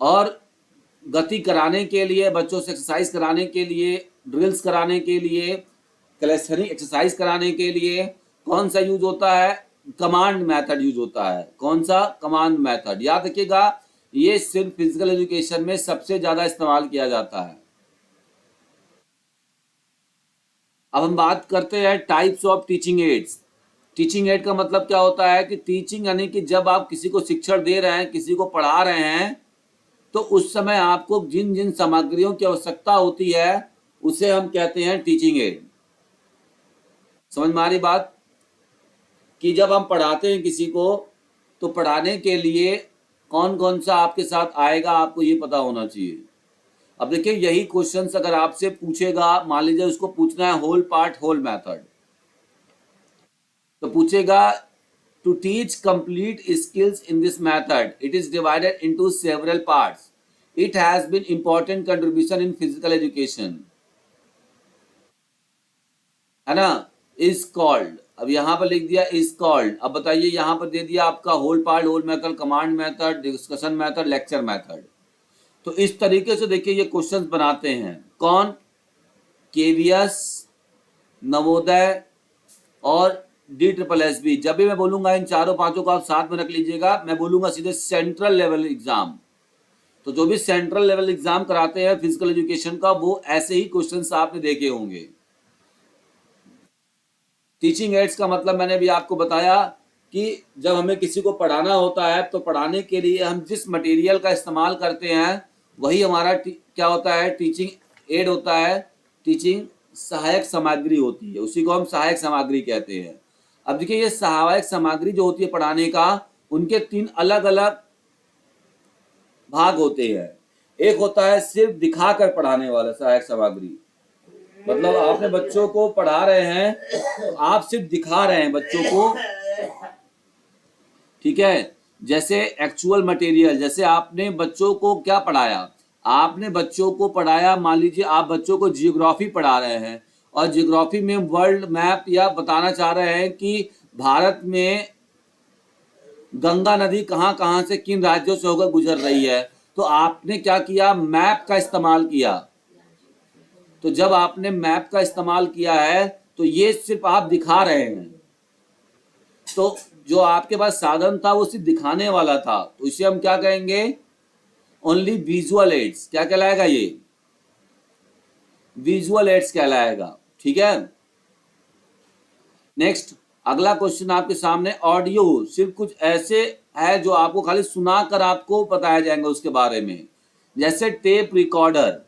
और गति कराने के लिए, बच्चों से एक्सरसाइज कराने के लिए, ड्रिल्स कराने के लिए, कैलेस्थेनिक एक्सरसाइज कराने के लिए कौन सा यूज होता है, कमांड मेथड यूज होता है। कौन सा, कमांड मेथड। याद रखिएगा, ये सिर्फ फिजिकल एजुकेशन में सबसे ज्यादा इस्तेमाल किया जाता है। अब हम बात करते हैं types of teaching ads. Teaching add का मतलब क्या होता है कि टीचिंग यानी कि जब आप किसी को शिक्षण दे रहे हैं, किसी को पढ़ा रहे हैं, तो उस समय आपको जिन जिन सामग्रियों की आवश्यकता होती है उसे हम कहते हैं टीचिंग एड। समझ में आ रही बात कि जब हम पढ़ाते हैं किसी को तो पढ़ाने के लिए कौन कौन सा आपके साथ आएगा आपको ये पता होना चाहिए। अब देखिए, यही क्वेश्चंस अगर आपसे पूछेगा, मान लीजिए उसको पूछना है होल पार्ट होल मेथड, तो पूछेगा to teach complete skills in this method it is divided into several parts, it has been important contribution in physical education, है ना। is called, अब यहां पर लिख दिया is called। अब बताइए, यहां पर दे दिया आपका whole part whole method, command method, discussion method, lecture method. तो इस तरीके से देखिए ये क्वेश्चंस बनाते हैं कौन, केवीएस, नवोदय और DSSB। जब भी मैं बोलूंगा इन चारों पांचों को आप साथ में रख लीजिएगा। मैं बोलूंगा सीधे सेंट्रल लेवल एग्जाम, तो जो भी सेंट्रल लेवल एग्जाम कराते हैं फिजिकल एजुकेशन का, वो ऐसे ही क्वेश्चंस आपने देखे होंगे। टीचिंग एड्स का मतलब मैंने भी आपको बताया कि जब हमें किसी को पढ़ाना होता है तो पढ़ाने के लिए हम जिस मटेरियल का इस्तेमाल करते हैं वही हमारा क्या होता है, टीचिंग एड होता है, टीचिंग सहायक सामग्री होती है, उसी को हम सहायक सामग्री कहते हैं। अब देखिए, ये सहायक सामग्री जो होती है पढ़ाने का, उनके 3 अलग अलग भाग होते हैं। एक होता है सिर्फ दिखाकर पढ़ाने वाला सहायक सामग्री, मतलब आपने बच्चों को पढ़ा रहे हैं तो आप सिर्फ दिखा रहे हैं बच्चों को, ठीक है। जैसे एक्चुअल मटेरियल, जैसे आपने बच्चों को क्या पढ़ाया, आपने बच्चों को पढ़ाया, मान लीजिए आप बच्चों को जियोग्राफी पढ़ा रहे हैं और जियोग्राफी में वर्ल्ड मैप या बताना चाह रहे हैं कि भारत में गंगा नदी कहाँ कहाँ से किन राज्यों से होकर गुजर रही है, तो आपने क्या किया, मैप का इस्तेमाल किया। तो जब आपने मैप का इस्तेमाल किया है तो ये सिर्फ आप दिखा रहे हैं, तो जो आपके पास साधन था वो सिर्फ दिखाने वाला था, तो इसे हम क्या कहेंगे, ओनली विजुअल एड्स। क्या कहलाएगा ये, विजुअल एड्स कहलाएगा, ठीक है। नेक्स्ट अगला क्वेश्चन आपके सामने, ऑडियो सिर्फ कुछ ऐसे है जो आपको खाली सुनाकर आपको बताया जाएगा उसके बारे में, जैसे टेप रिकॉर्डर,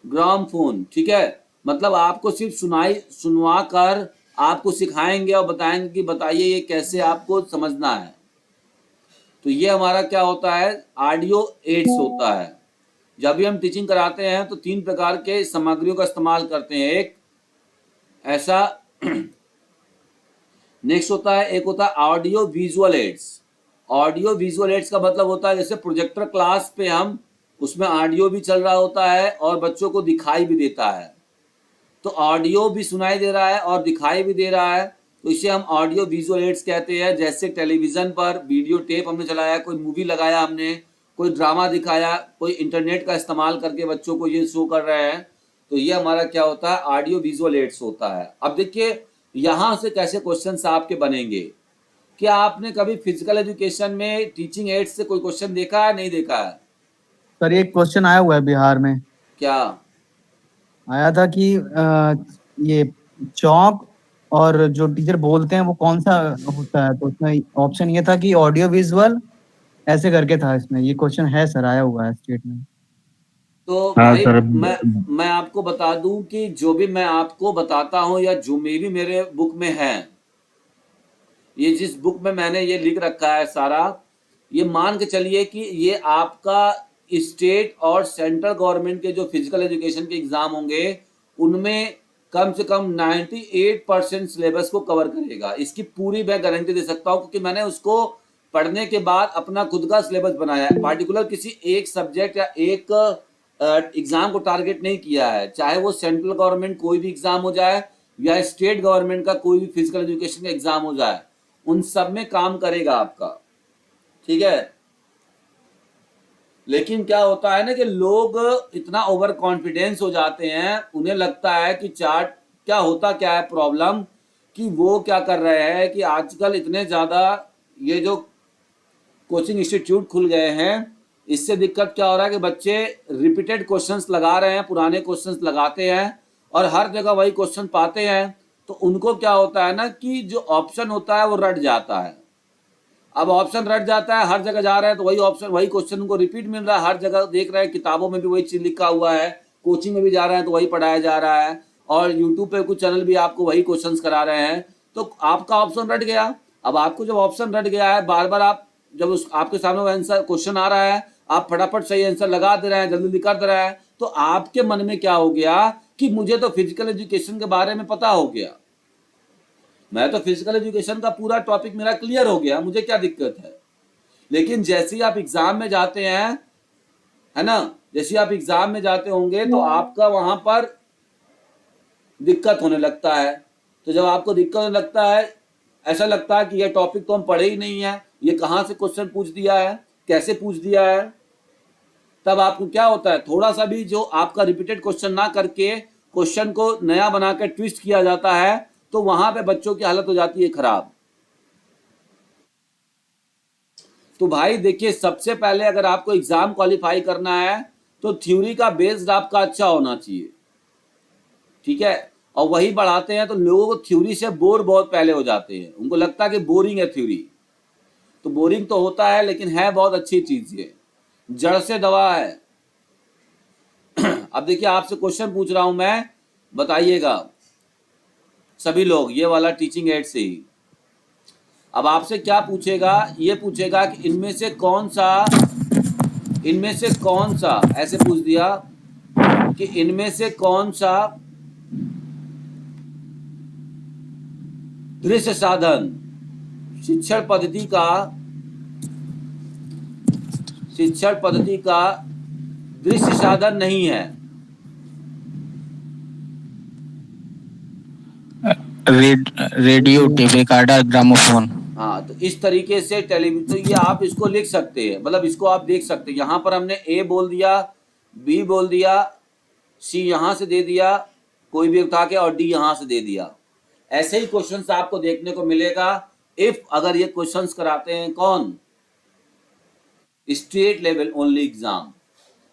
ग्रामोफोन, ठीक है। मतलब आपको सिर्फ सुनवा कर आपको सिखाएंगे और बताएंगे कि बताइए ये कैसे आपको समझना है। तो ये हमारा क्या होता है, ऑडियो एड्स होता है। जब भी हम टीचिंग कराते हैं तो 3 प्रकार के सामग्रियों का इस्तेमाल करते हैं। एक ऐसा नेक्स्ट होता है, एक होता है audio visual aids. Audio visual aids का मतलब होता है जैसे प्रोजेक्टर क्लास पे हम, उसमें ऑडियो भी चल रहा होता है और बच्चों को दिखाई भी देता है, तो ऑडियो भी सुनाई दे रहा है और दिखाई भी दे रहा है, तो इसे हम ऑडियो विजुअल एड्स कहते हैं। जैसे टेलीविजन पर वीडियो टेप हमने चलाया, कोई मूवी लगाया हमने, कोई ड्रामा दिखाया, कोई इंटरनेट का इस्तेमाल करके बच्चों को ये शो कर रहे हैं, तो ये हमारा क्या होता है, ऑडियो विजुअल एड्स होता है। अब देखिए यहाँ से कैसे क्वेश्चन आपके बनेंगे। क्या आपने कभी फिजिकल एजुकेशन में टीचिंग एड्स से कोई क्वेश्चन देखा है, नहीं देखा है? सर एक क्वेश्चन आया हुआ है बिहार में, क्या आया था कि ये चौक और जो टीचर बोलते हैं वो कौन सा होता है, तो उसमें ऑप्शन ये था कि ऑडियो विजुअल ऐसे करके था। इसमें ये क्वेश्चन है सर, आया हुआ है स्टेट में। तो हाँ भाई सर। मैं आपको बता दूं कि जो भी मैं आपको बताता हूं या जो भी मेरे बुक में है, ये जिस बुक में मैंने ये लिख रखा है सारा, ये मान के चलिए कि ये आपका स्टेट और सेंट्रल गवर्नमेंट के जो फिजिकल एजुकेशन के एग्जाम होंगे उनमें कम से कम 98% सिलेबस को कवर करेगा। इसकी पूरी मैं गारंटी दे सकता हूँ, क्योंकि मैंने उसको पढ़ने के बाद अपना खुद का सिलेबस बनाया है। पार्टिकुलर किसी एक सब्जेक्ट या एक एग्जाम को टारगेट नहीं किया है, चाहे वो सेंट्रल गवर्नमेंट कोई भी एग्जाम हो जाए या स्टेट गवर्नमेंट का कोई भी फिजिकल एजुकेशन का एग्जाम हो जाए, उन सब में काम करेगा आपका, ठीक है। लेकिन क्या होता है ना कि लोग इतना ओवर कॉन्फिडेंस हो जाते हैं, उन्हें लगता है कि चार्ट क्या होता, क्या है प्रॉब्लम कि वो क्या कर रहे हैं कि आजकल इतने ज़्यादा ये जो कोचिंग इंस्टीट्यूट खुल गए हैं, इससे दिक्कत क्या हो रहा है कि बच्चे रिपीटेड क्वेश्चंस लगा रहे हैं, पुराने क्वेश्चंस लगाते हैं और हर जगह वही क्वेश्चन पाते हैं, तो उनको क्या होता है ना कि जो ऑप्शन होता है वो रट जाता है। अब ऑप्शन रट जाता है, हर जगह जा रहे हैं तो वही ऑप्शन वही क्वेश्चन उनको रिपीट मिल रहा है, हर जगह देख रहे हैं, किताबों में भी वही चीज लिखा हुआ है, कोचिंग में भी जा रहे हैं तो वही पढ़ाया जा रहा है, और यूट्यूब पे कुछ चैनल भी आपको वही क्वेश्चंस करा रहे हैं, तो आपका ऑप्शन रट गया। अब आपको जब ऑप्शन रट गया है, बार बार आप जब उस आपके सामने वो आंसर क्वेश्चन आ रहा है, आप फटाफट सही आंसर लगा दे रहे हैं, जल्दी कर दे रहे हैं, तो आपके मन में क्या हो गया कि मुझे तो फिजिकल एजुकेशन के बारे में पता हो गया, मैं तो फिजिकल एजुकेशन का पूरा टॉपिक मेरा क्लियर हो गया, मुझे क्या दिक्कत है। लेकिन जैसे ही आप एग्जाम में जाते हैं, है ना, जैसे आप एग्जाम में जाते होंगे तो आपका वहां पर दिक्कत होने लगता है। तो जब आपको दिक्कत होने लगता है, ऐसा लगता है कि यह टॉपिक तो हम पढ़े ही नहीं है, ये कहाँ से क्वेश्चन पूछ दिया है, कैसे पूछ दिया है, तब आपको क्या होता है, थोड़ा सा भी जो आपका रिपीटेड क्वेश्चन ना करके क्वेश्चन को नया बनाकर ट्विस्ट किया जाता है, तो वहां पे बच्चों की हालत हो जाती है खराब। तो भाई देखिए, सबसे पहले अगर आपको एग्जाम क्वालिफाई करना है तो थ्योरी का बेस्ड आपका अच्छा होना चाहिए, ठीक है। और वही बढ़ाते हैं तो लोगों को थ्योरी से बोर बहुत पहले हो जाते हैं, उनको लगता है कि बोरिंग है थ्योरी। तो बोरिंग तो होता है लेकिन है बहुत अच्छी चीज, ये जड़ से दवा है। अब देखिए आपसे क्वेश्चन पूछ रहा हूं मैं, बताइएगा सभी लोग, ये वाला टीचिंग एड से ही। अब आपसे क्या पूछेगा, ये पूछेगा कि इनमें से कौन सा ऐसे पूछ दिया कि इनमें से कौन सा दृश्य साधन शिक्षण पद्धति का दृश्य साधन नहीं है। Radio, tape recorder, gramophone. हाँ, तो इस तरीके से टेलीविजन, तो ये आप इसको लिख सकते हैं, मतलब इसको आप देख सकते हैं। यहाँ पर हमने ए बोल दिया, बी बोल दिया, सी यहाँ से दे दिया, कोई भी उठा के, और डी यहाँ से दे दिया। ऐसे ही क्वेश्चंस आपको देखने को मिलेगा इफ अगर ये क्वेश्चंस कराते हैं कौन, स्टेट लेवल ओनली एग्जाम।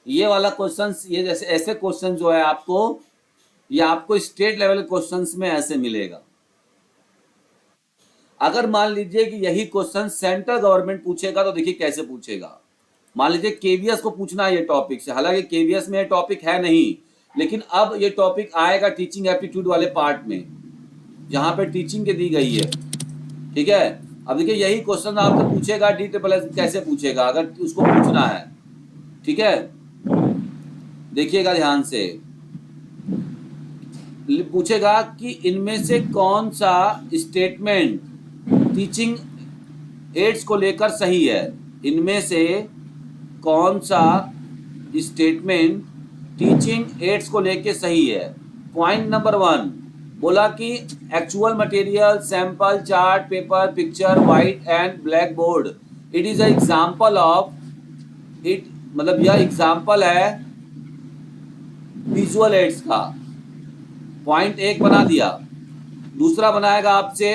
ये वाला क्वेश्चंस, ये जैसे ऐसे क्वेश्चन जो है आपको, ये आपको स्टेट लेवल क्वेश्चंस में ऐसे मिलेगा। अगर मान लीजिए कि यही क्वेश्चन सेंट्रल गवर्नमेंट पूछेगा तो देखिए कैसे पूछेगा। मान लीजिए केवीएस को पूछना है ये टॉपिक से, हालांकि केवीएस में ये टॉपिक है नहीं, लेकिन अब ये टॉपिक आएगा टीचिंग एप्टीट्यूड वाले पार्ट में, जहां पे टीचिंग के दी गई है। ठीक है, अब देखिए यही क्वेश्चन आपसे पूछेगा, DSSS कैसे पूछेगा अगर उसको पूछना है। ठीक है, देखिएगा ध्यान से, पूछेगा कि इनमें से कौन सा स्टेटमेंट टीचिंग एड्स को लेकर सही है। इनमें से कौन सा स्टेटमेंट टीचिंग एड्स को लेकर सही है। पॉइंट नंबर 1 बोला कि actual material, sample, chart paper, picture, white and black board, it is a example of it, मतलब यह एग्जाम्पल है विजुअल एड्स का। पॉइंट 1 बना दिया। दूसरा बनाएगा आपसे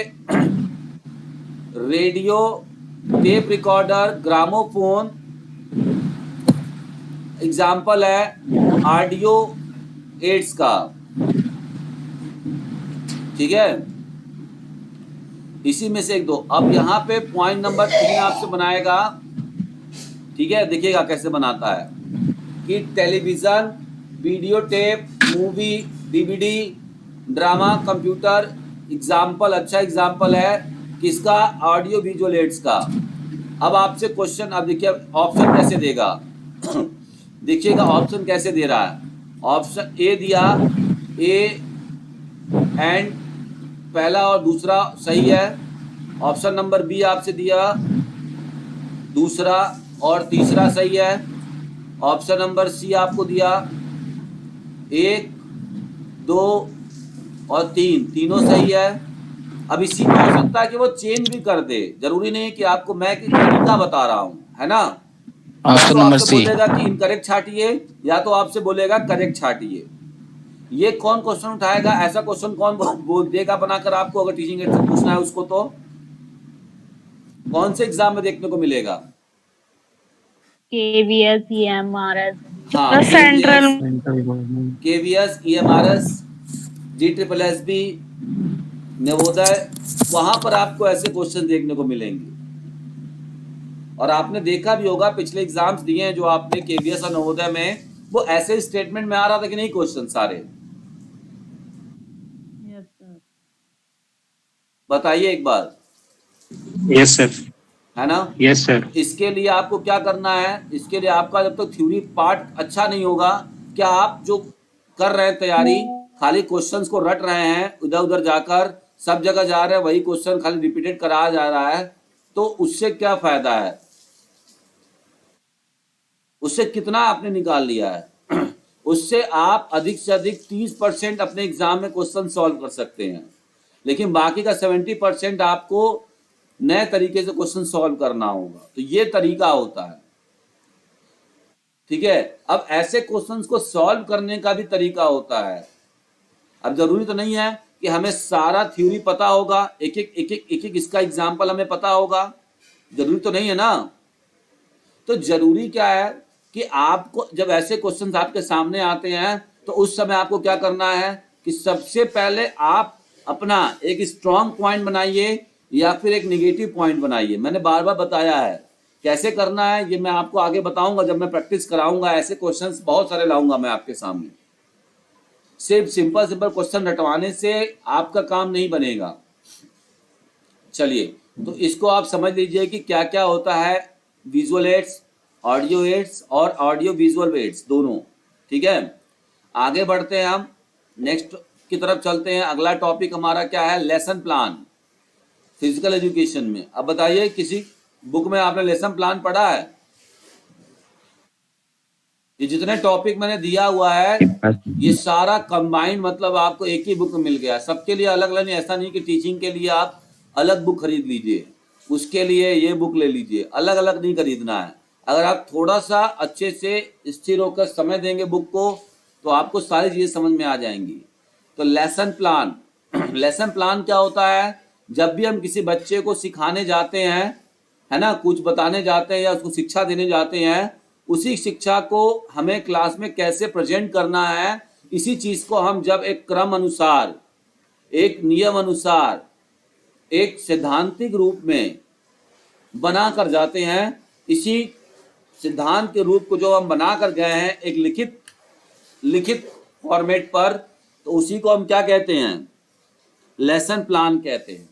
radio, tape recorder, gramophone, example है ऑडियो एड्स का। ठीक है, इसी में से 1-2। अब यहाँ पे पॉइंट नंबर 3 आपसे बनाएगा। ठीक है, देखिएगा कैसे बनाता है कि television, video tape, movie, DVD, drama, computer, example, अच्छा एग्जाम्पल है किसका, ऑडियो विजुअल एड्स का। अब आपसे क्वेश्चन, अब देखिए ऑप्शन कैसे देगा। देखिएगा ऑप्शन कैसे दे रहा है। ऑप्शन ए दिया, ए एंड पहला और दूसरा सही है। ऑप्शन नंबर बी आपसे दिया, दूसरा और तीसरा सही है। ऑप्शन नंबर सी आपको दिया, 1, 2 और 3, तीनों सही है। अब इसी में हो सकता है कि वो चेंज भी कर दे, जरूरी नहीं कि आपको मैं तरीका बता रहा हूँ, है ना। ऑप्शन तो नंबर आपसे सी। बोलेगा कि इनकरेक्ट छाटिए, या तो आपसे बोलेगा करेक्ट छाटिए। ये कौन क्वेश्चन उठाएगा, ऐसा क्वेश्चन कौन बोल देगा बनाकर आपको, अगर टीचिंग एड से पूछना है उसको, तो कौन से एग्जाम में देखने को मिलेगा। KVS, EMRS, हाँ, central KVS, EMRS, DSSS, Navodaya, वहां पर आपको ऐसे क्वेश्चन देखने को मिलेंगे। और आपने देखा भी होगा पिछले एग्जाम्स दिए हैं जो आपने KVS और नवोदय में, वो ऐसे स्टेटमेंट में आ रहा था कि नहीं क्वेश्चन सारे। बताइए एक बार। Yes sir. है ना। Yes sir. इसके लिए आपको क्या करना है, इसके लिए आपका जब तक थ्योरी पार्ट अच्छा नहीं होगा, क्या आप जो कर रहे हैं तैयारी, खाली क्वेश्चंस को रट रहे हैं, इधर उधर जाकर सब जगह जा रहे हैं, वही क्वेश्चन खाली रिपीटेड कराया जा रहा है, तो उससे क्या फायदा है, उससे कितना आपने निकाल लिया है। उससे आप अधिक से अधिक 30% अपने एग्जाम में क्वेश्चन सॉल्व कर सकते हैं, लेकिन बाकी का 70% आपको नए तरीके से क्वेश्चन सॉल्व करना होगा। तो ये तरीका होता है। ठीक है, अब ऐसे क्वेश्चंस को सॉल्व करने का भी तरीका होता है। अब जरूरी तो नहीं है कि हमें सारा थ्योरी पता होगा, एक एक इसका एग्जाम्पल हमें पता होगा, जरूरी तो नहीं है ना। तो जरूरी क्या है कि आपको जब ऐसे क्वेश्चंस आपके सामने आते हैं तो उस समय आपको क्या करना है कि सबसे पहले आप अपना एक स्ट्रॉन्ग पॉइंट बनाइए या फिर एक नेगेटिव पॉइंट बनाइए। मैंने बार बार बताया है कैसे करना है, ये मैं आपको आगे बताऊंगा जब मैं प्रैक्टिस कराऊंगा। ऐसे क्वेश्चंस बहुत सारे लाऊंगा मैं आपके सामने। सिर्फ सिंपल सिंपल क्वेश्चन रटवाने से आपका काम नहीं बनेगा। चलिए, तो इसको आप समझ लीजिए कि क्या क्या होता है विजुअल एड्स, ऑडियो एड्स और ऑडियो विजुअल एड्स दोनों। ठीक है, आगे बढ़ते हैं हम नेक्स्ट की तरफ चलते हैं। अगला टॉपिक हमारा क्या है, लेसन प्लान फिजिकल एजुकेशन में। अब बताइए, किसी बुक में आपने लेसन प्लान पढ़ा है? ये जितने टॉपिक मैंने दिया हुआ है ये सारा कंबाइंड मतलब आपको एक ही बुक में मिल गया। सबके लिए अलग अलग, ऐसा नहीं कि टीचिंग के लिए आप अलग बुक खरीद लीजिए, उसके लिए ये बुक ले लीजिए, अलग अलग नहीं खरीदना है। अगर आप थोड़ा सा अच्छे से स्थिर होकर समय देंगे बुक को तो आपको सारी चीजें समझ में आ जाएंगी। तो लेसन प्लान लेसन प्लान क्या होता है? जब भी हम किसी बच्चे को सिखाने जाते हैं, है ना, कुछ बताने जाते हैं या उसको शिक्षा देने जाते हैं, उसी शिक्षा को हमें क्लास में कैसे प्रेजेंट करना है, इसी चीज को हम जब एक क्रम अनुसार, एक नियम अनुसार, एक सैद्धांतिक रूप में बना कर जाते हैं, इसी सिद्धांत के रूप को जो हम बना कर गए हैं एक लिखित फॉर्मेट पर, तो उसी को हम क्या कहते हैं, लेसन प्लान कहते हैं।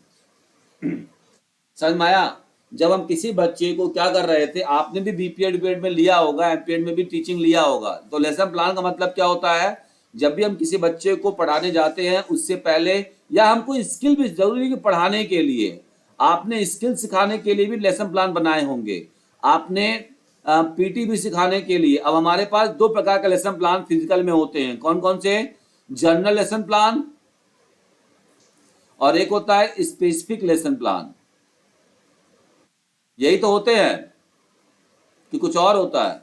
समझ में आया? जब हम किसी बच्चे को क्या कर रहे थे, आपने भी बीपीएड में लिया होगा, एमपीएड में भी टीचिंग लिया होगा। तो लेसन प्लान का मतलब क्या होता है, जब भी हम किसी बच्चे को पढ़ाने जाते हैं उससे पहले, या हमको स्किल भी जरूरी कि पढ़ाने के लिए आपने स्किल सिखाने के लिए भी लेसन प्लान बनाए होंगे, आपने पीटी भी सिखाने के लिए। अब हमारे पास दो प्रकार के लेसन प्लान फिजिकल में होते हैं। कौन कौन से? जनरल लेसन प्लान और एक होता है स्पेसिफिक लेसन प्लान। यही तो होते हैं कि कुछ और होता है?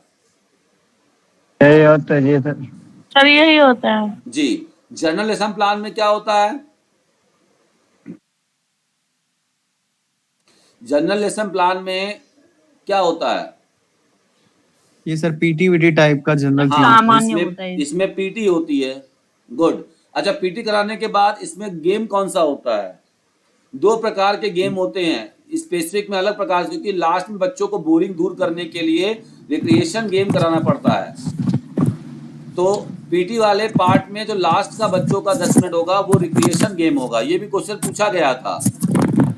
यही होता है जी सर। सर यही होता है। जी, जनरल लेसन प्लान में क्या होता है? जनरल लेसन प्लान में क्या होता है? ये सर पीटी टाइप का जनरल चीज। हाँ, सामान्य होता है। इसमें पीटी होती है। गुड। अच्छा, पीटी कराने के बाद इसमें गेम कौन सा होता है? दो प्रकार के गेम होते हैं, स्पेसिफिक में अलग प्रकार से, क्योंकि लास्ट में बच्चों को बोरिंग दूर करने के लिए रिक्रिएशन गेम कराना पड़ता है। तो पीटी वाले पार्ट में जो लास्ट का बच्चों का 10 मिनट होगा वो रिक्रिएशन गेम होगा। ये भी क्वेश्चन पूछा गया था,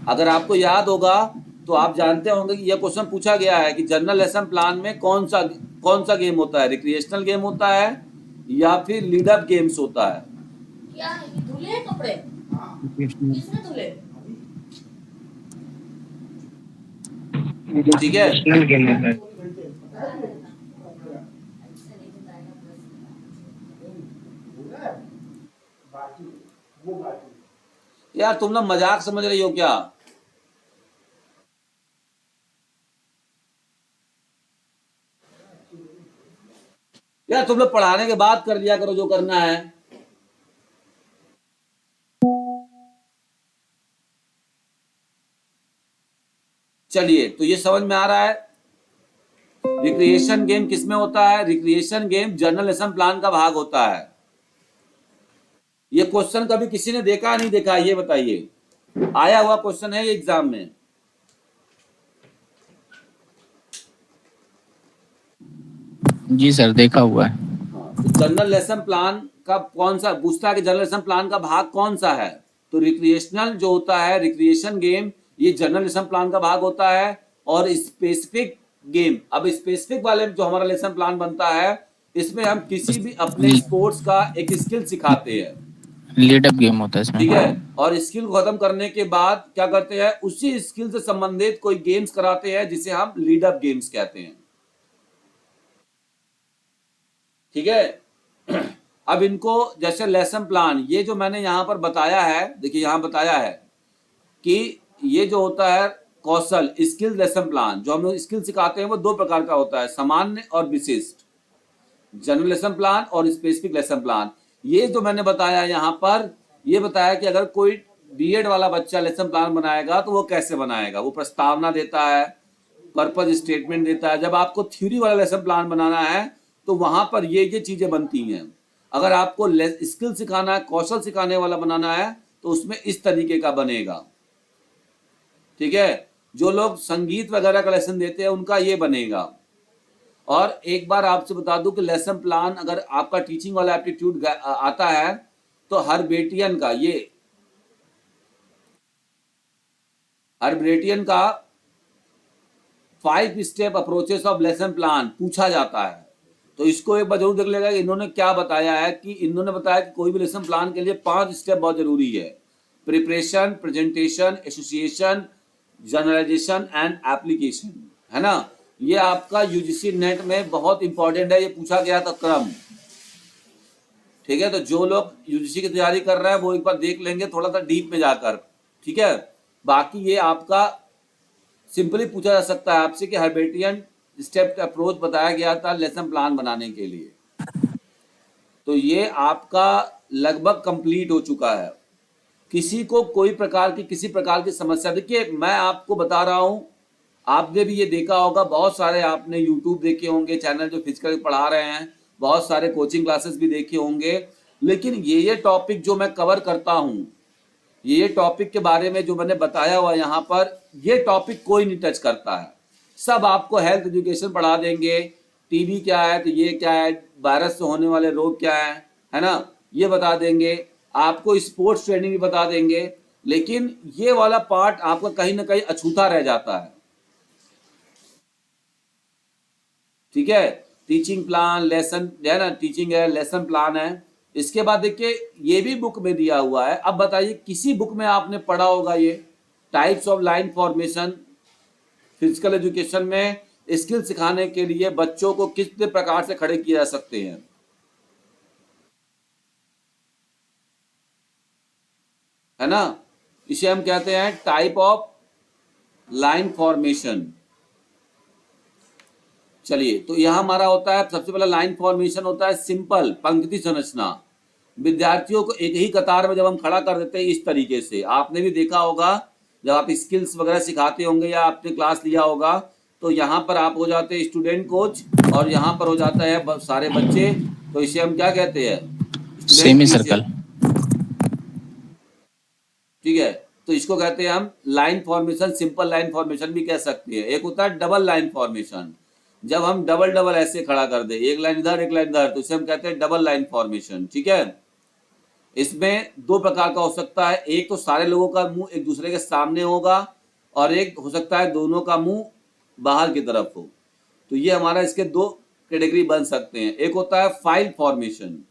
अगर आपको याद होगा तो आप जानते होंगे कि यह क्वेश्चन पूछा गया है कि जनरल लेसन प्लान में कौन सा गेम होता है, रिक्रिएशनल गेम होता है या फिर लीड अप गेम्स होता है? क्या है ये धुले हैं कपड़े? किसने धुले? ठीक है, यार तुम लोग मजाक समझ रही हो क्या? यार तुम लोग पढ़ाने के बाद कर लिया करो जो करना है। चलिए, तो ये समझ में आ रहा है रिक्रिएशन गेम किसमें होता है? Recreation game general lesson plan का भाग होता है। ये क्वेश्चन कभी किसी ने देखा नहीं देखा, ये बताइए? आया हुआ क्वेश्चन है ये एग्जाम में। जी सर, देखा हुआ है। तो जनरल लेसन प्लान का कौन सा पूछता है कि जनरल लेसन प्लान का भाग कौन सा है? तो रिक्रिएशनल जो होता है, रिक्रिएशन गेम, ये जनरल लेसन प्लान का भाग होता है। और स्पेसिफिक गेम, अब स्पेसिफिक वाले जो हमारा लेसन प्लान बनता है, इसमें हम किसी भी अपने स्पोर्ट्स का एक स्किल सिखाते हैं, लीड अप गेम होता है इसमें। ठीक है, और स्किल को खत्म करने के बाद क्या करते हैं, उसी स्किल से संबंधित कोई गेम्स कराते हैं जिसे हम लीड अप गेम्स कहते हैं। ठीक है। अब इनको जैसे लेसन प्लान, ये जो मैंने यहां पर बताया है, देखिए यहां बताया है कि ये जो होता है कौशल स्किल लेसन प्लान, जो हम लोग स्किल सिखाते हैं वो दो प्रकार का होता है, सामान्य और विशिष्ट। जनरल लेसन प्लान और स्पेसिफिक लेसन प्लान। ये जो मैंने बताया यहाँ पर, ये बताया कि अगर कोई बीएड वाला बच्चा लेसन प्लान बनाएगा तो वो कैसे बनाएगा। वो प्रस्तावना देता है, पर्पज स्टेटमेंट देता है। जब आपको थ्योरी वाला लेसन प्लान बनाना है तो वहां पर ये चीजें बनती हैं। अगर आपको स्किल सिखाना है, कौशल सिखाने वाला बनाना है, तो उसमें इस तरीके का बनेगा। ठीक है, जो लोग संगीत वगैरह का लेसन देते हैं उनका ये बनेगा। और एक बार आपसे बता दूं कि लेसन प्लान अगर आपका टीचिंग वाला एप्टीट्यूड आता है तो हर बेटियन का 5 step approaches of lesson plan पूछा जाता है। तो इसको एक बार जरूर देख लेगा इन्होंने क्या बताया है। कि इन्होंने बताया कि कोई भी लेसन प्लान के लिए 5 स्टेप बहुत जरूरी है। Preparation, presentation, association, generalisation and application, है ना। ये आपका यूजीसी नेट में बहुत इंपॉर्टेंट है, ये पूछा गया था क्रम। ठीक है, तो जो लोग यूजीसी की तैयारी कर रहे हैं वो एक बार देख लेंगे थोड़ा सा डीप में जाकर। ठीक है, बाकी ये आपका सिंपली पूछा जा सकता है आपसे कि हर्बेटियन स्टेप अप्रोच बताया गया था लेसन प्लान बनाने के लिए। तो ये आपका लगभग कंप्लीट हो चुका है। किसी को कोई प्रकार की किसी प्रकार की समस्या, देखिए मैं आपको बता रहा हूं, आपने भी ये देखा होगा, बहुत सारे आपने यूट्यूब देखे होंगे चैनल जो फिजिकल पढ़ा रहे हैं, बहुत सारे कोचिंग क्लासेस भी देखे होंगे, लेकिन ये टॉपिक जो मैं कवर करता हूं, ये टॉपिक के बारे में जो मैंने बताया हुआ यहाँ पर, ये टॉपिक कोई नहीं टच करता है। सब आपको हेल्थ एजुकेशन पढ़ा देंगे, टीबी क्या है तो ये क्या है, वायरस से होने वाले रोग क्या है ना, ये बता देंगे। आपको स्पोर्ट्स ट्रेनिंग भी बता देंगे, लेकिन ये वाला पार्ट आपका कहीं ना कहीं अछूता रह जाता है। ठीक है, टीचिंग प्लान, लेसन है ना, टीचिंग है, लेसन प्लान है। इसके बाद देखिए ये भी बुक में दिया हुआ है। अब बताइए किसी बुक में आपने पढ़ा होगा ये types of line formation. Physical education में स्किल सिखाने के लिए बच्चों को किस प्रकार से खड़े किए जा सकते हैं, है ना। इसे हम कहते हैं टाइप ऑफ लाइन फॉर्मेशन। चलिए, तो यह हमारा होता है सबसे पहला लाइन फॉर्मेशन होता है सिंपल पंक्ति संरचना। विद्यार्थियों को एक ही कतार में जब हम खड़ा कर देते हैं इस तरीके से, आपने भी देखा होगा जब आप स्किल्स वगैरह सिखाते होंगे या आपने क्लास लिया होगा, तो यहाँ पर आप हो जाते हैं स्टूडेंट कोच और यहाँ पर हो जाता है सारे बच्चे। तो इसे हम क्या कहते हैं, सेमी सर्कल। ठीक है, तो इसको कहते हैं हम line formation, simple line formation भी कह सकते हैं। एक होता है डबल लाइन फॉर्मेशन, जब हम डबल डबल ऐसे खड़ा कर दे, एक लाइन इधर एक लाइन इधर, तो इसे हम कहते हैं डबल लाइन फॉर्मेशन। ठीक है, इसमें दो प्रकार का हो सकता है, एक तो सारे लोगों का मुंह एक दूसरे के सामने होगा और एक हो सकता है दोनों का मुंह बाहर की तरफ हो। तो ये हमारा इसके दो कैटेगरी बन सकते हैं। एक होता है फाइल फॉर्मेशन।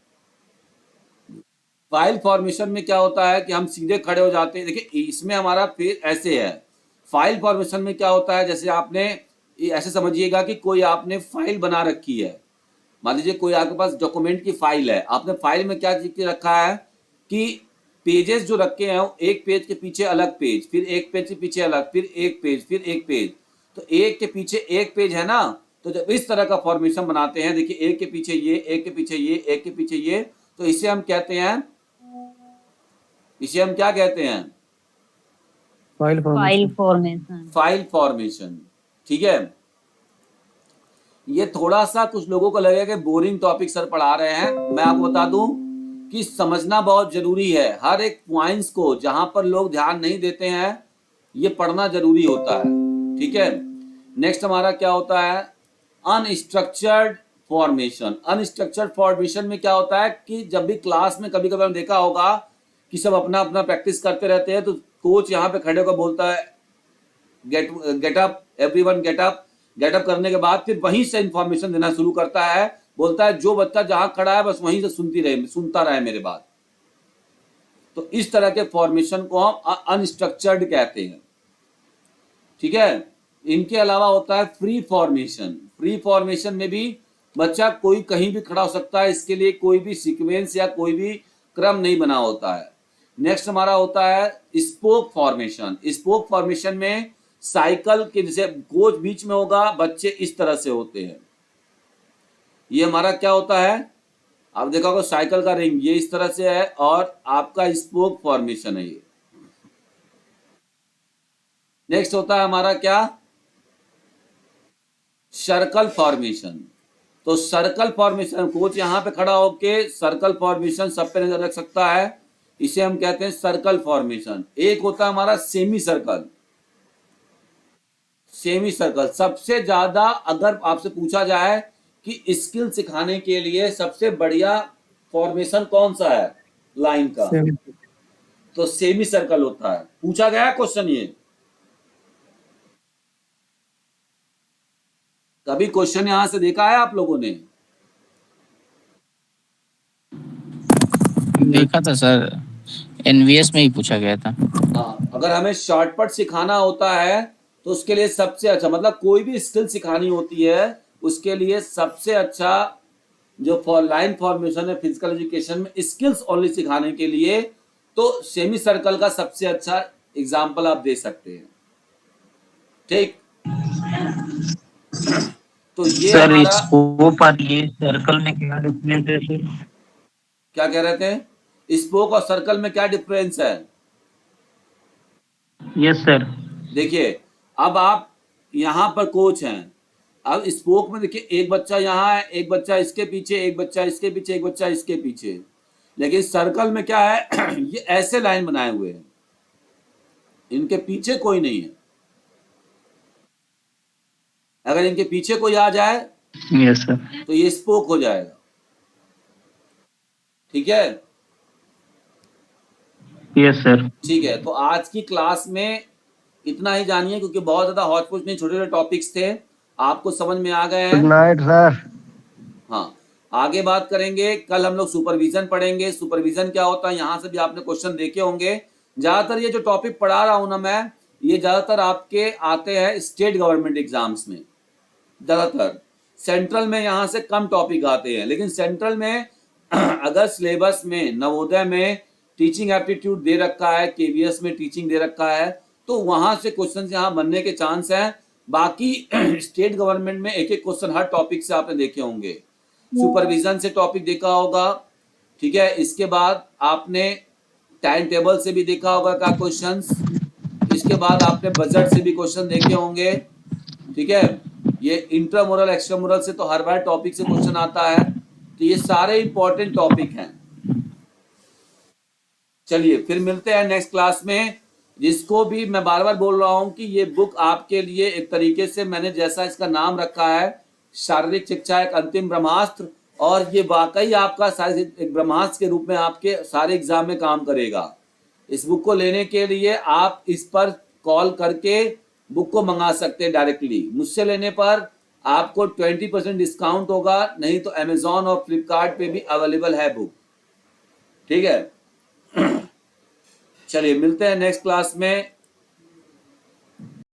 फाइल फॉर्मेशन में क्या होता है कि हम सीधे खड़े हो जाते हैं। देखिए इसमें हमारा फेस ऐसे है। फाइल फॉर्मेशन में क्या होता है, जैसे आपने ऐसे समझिएगा कि कोई आपने फाइल बना रखी है। मान लीजिए कोई आपके पास डॉक्यूमेंट की फाइल है, आपने फाइल में क्या चीज रखा है कि पेजेस जो रखे हैं, एक पेज के पीछे अलग पेज, फिर एक पेज के पीछे अलग, फिर एक पेज, फिर एक पेज, तो एक के पीछे एक पेज है ना। तो जब इस तरह का फॉर्मेशन बनाते हैं, देखिए एक के पीछे ये, एक के पीछे ये, एक के पीछे ये, तो इसे हम कहते हैं, इसे हम क्या कहते हैं, फाइल फॉर्मेशन। File formation. ठीक है, ये थोड़ा सा कुछ लोगों को लगेगा कि बोरिंग टॉपिक सर पढ़ा रहे हैं। मैं आपको बता दूं कि समझना बहुत जरूरी है। हर एक पॉइंट्स को जहां पर लोग ध्यान नहीं देते हैं, ये पढ़ना जरूरी होता है। ठीक है, नेक्स्ट हमारा क्या होता है, अनस्ट्रक्चर्ड फॉर्मेशन। अनस्ट्रक्चर्ड फॉर्मेशन में क्या होता है कि जब भी क्लास में कभी कभी देखा होगा कि सब अपना अपना प्रैक्टिस करते रहते हैं, तो कोच यहाँ पे खड़े होकर बोलता है get up everyone, get up. Get up करने के बाद फिर वहीं से इंफॉर्मेशन देना शुरू करता है, बोलता है जो बच्चा जहां खड़ा है बस वहीं से सुनता रहे मेरे बात। तो इस तरह के फॉर्मेशन को हम अनस्ट्रक्चर्ड कहते हैं। ठीक है, इनके अलावा होता है फ्री फॉर्मेशन। फ्री फॉर्मेशन में भी बच्चा कोई कहीं भी खड़ा हो सकता है, इसके लिए कोई भी सीक्वेंस या कोई भी क्रम नहीं बना होता है। नेक्स्ट हमारा होता है स्पोक फॉर्मेशन। स्पोक फॉर्मेशन में साइकिल के जैसे कोच बीच में होगा, बच्चे इस तरह से होते हैं। ये हमारा क्या होता है, आप देखा होगा साइकिल का रिंग ये इस तरह से है और आपका स्पोक फॉर्मेशन है ये। नेक्स्ट होता है हमारा क्या, सर्कल फॉर्मेशन। तो सर्कल फॉर्मेशन, कोच यहाँ पे खड़ा होके सर्कल फॉर्मेशन सब पे नजर रख सकता है, इसे हम कहते हैं सर्कल फॉर्मेशन। एक होता है हमारा सेमी सर्कल। सेमी सर्कल सबसे ज्यादा, अगर आपसे पूछा जाए कि स्किल सिखाने के लिए सबसे बढ़िया फॉर्मेशन कौन सा है लाइन का, तो सेमी सर्कल होता है। पूछा गया क्वेश्चन ये, कभी क्वेश्चन यहां से देखा है आप लोगों ने? देखा था सर, एनवीएस में ही पूछा गया था। हाँ, अगर हमें शॉर्टकट सिखाना होता है तो उसके लिए सबसे अच्छा, मतलब कोई भी स्किल सिखानी होती है उसके लिए सबसे अच्छा जो लाइन फॉर्मेशन है फिजिकल एजुकेशन में स्किल्स ओनली सिखाने के लिए, तो सेमी सर्कल का सबसे अच्छा एग्जाम्पल आप दे सकते हैं। ठीक, तो ये सर हमारा स्कोप और ये सर्कल में क्या डिफरेंस है सर? क्या कह रहे थे, स्पोक और सर्कल में क्या डिफरेंस है? Yes sir. देखिए, अब आप यहाँ पर कोच हैं, अब स्पोक में देखिए एक बच्चा यहाँ है, एक बच्चा इसके पीछे, एक बच्चा इसके पीछे, एक बच्चा इसके पीछे, लेकिन सर्कल में क्या है ये ऐसे लाइन बनाए हुए हैं, इनके पीछे कोई नहीं है। अगर इनके पीछे कोई आ जाए यस सर। तो ये स्पोक हो जाएगा। ठीक है, यस सर। ठीक है। तो आज की क्लास में इतना ही जानिए, क्योंकि बहुत ज्यादा हॉट पूछ नहीं, छोटे छोटे टॉपिक्स थे, आपको समझ में आ गए हैं। Good night sir. हाँ, आगे बात करेंगे, कल हम लोग सुपरविजन पढ़ेंगे। सुपरविजन क्या होता है, यहाँ से भी आपने क्वेश्चन देखे होंगे। ज्यादातर ये जो टॉपिक पढ़ा रहा हूं ना मैं, ये ज्यादातर आपके आते हैं स्टेट गवर्नमेंट एग्जाम्स में, ज्यादातर सेंट्रल में यहाँ से कम टॉपिक आते हैं, लेकिन सेंट्रल में अगर सिलेबस में नवोदय में टीचिंग एप्टीट्यूड दे रखा है, केवीएस में टीचिंग दे रखा है, तो वहां से क्वेश्चन यहाँ बनने के चांस हैं। बाकी स्टेट गवर्नमेंट में एक एक क्वेश्चन हर टॉपिक से आपने देखे होंगे, सुपरविजन से टॉपिक देखा होगा, ठीक है। इसके बाद आपने टाइम टेबल से भी देखा होगा का क्वेश्चंस, इसके बाद आपने बजट से भी क्वेश्चन देखे होंगे, ठीक है। ये इंट्रामुरल एक्स्ट्रामुरल से तो हर बार टॉपिक से क्वेश्चन आता है, तो ये सारे इंपॉर्टेंट टॉपिक हैं। चलिए फिर मिलते हैं नेक्स्ट क्लास में। जिसको भी मैं बार बार बोल रहा हूं कि ये बुक आपके लिए एक तरीके से, मैंने जैसा इसका नाम रखा है शारीरिक शिक्षा एक अंतिम ब्रह्मास्त्र, और ये वाकई आपका एक ब्रह्मास्त्र के रूप में आपके सारे एग्जाम में काम करेगा। इस बुक को लेने के लिए आप इस पर कॉल करके बुक को मंगा सकते हैं डायरेक्टली। मुझसे लेने पर आपको 20% डिस्काउंट होगा, नहीं तो अमेजॉन और फ्लिपकार्ट पे भी अवेलेबल है बुक, ठीक है। चलिए मिलते हैं नेक्स्ट क्लास में।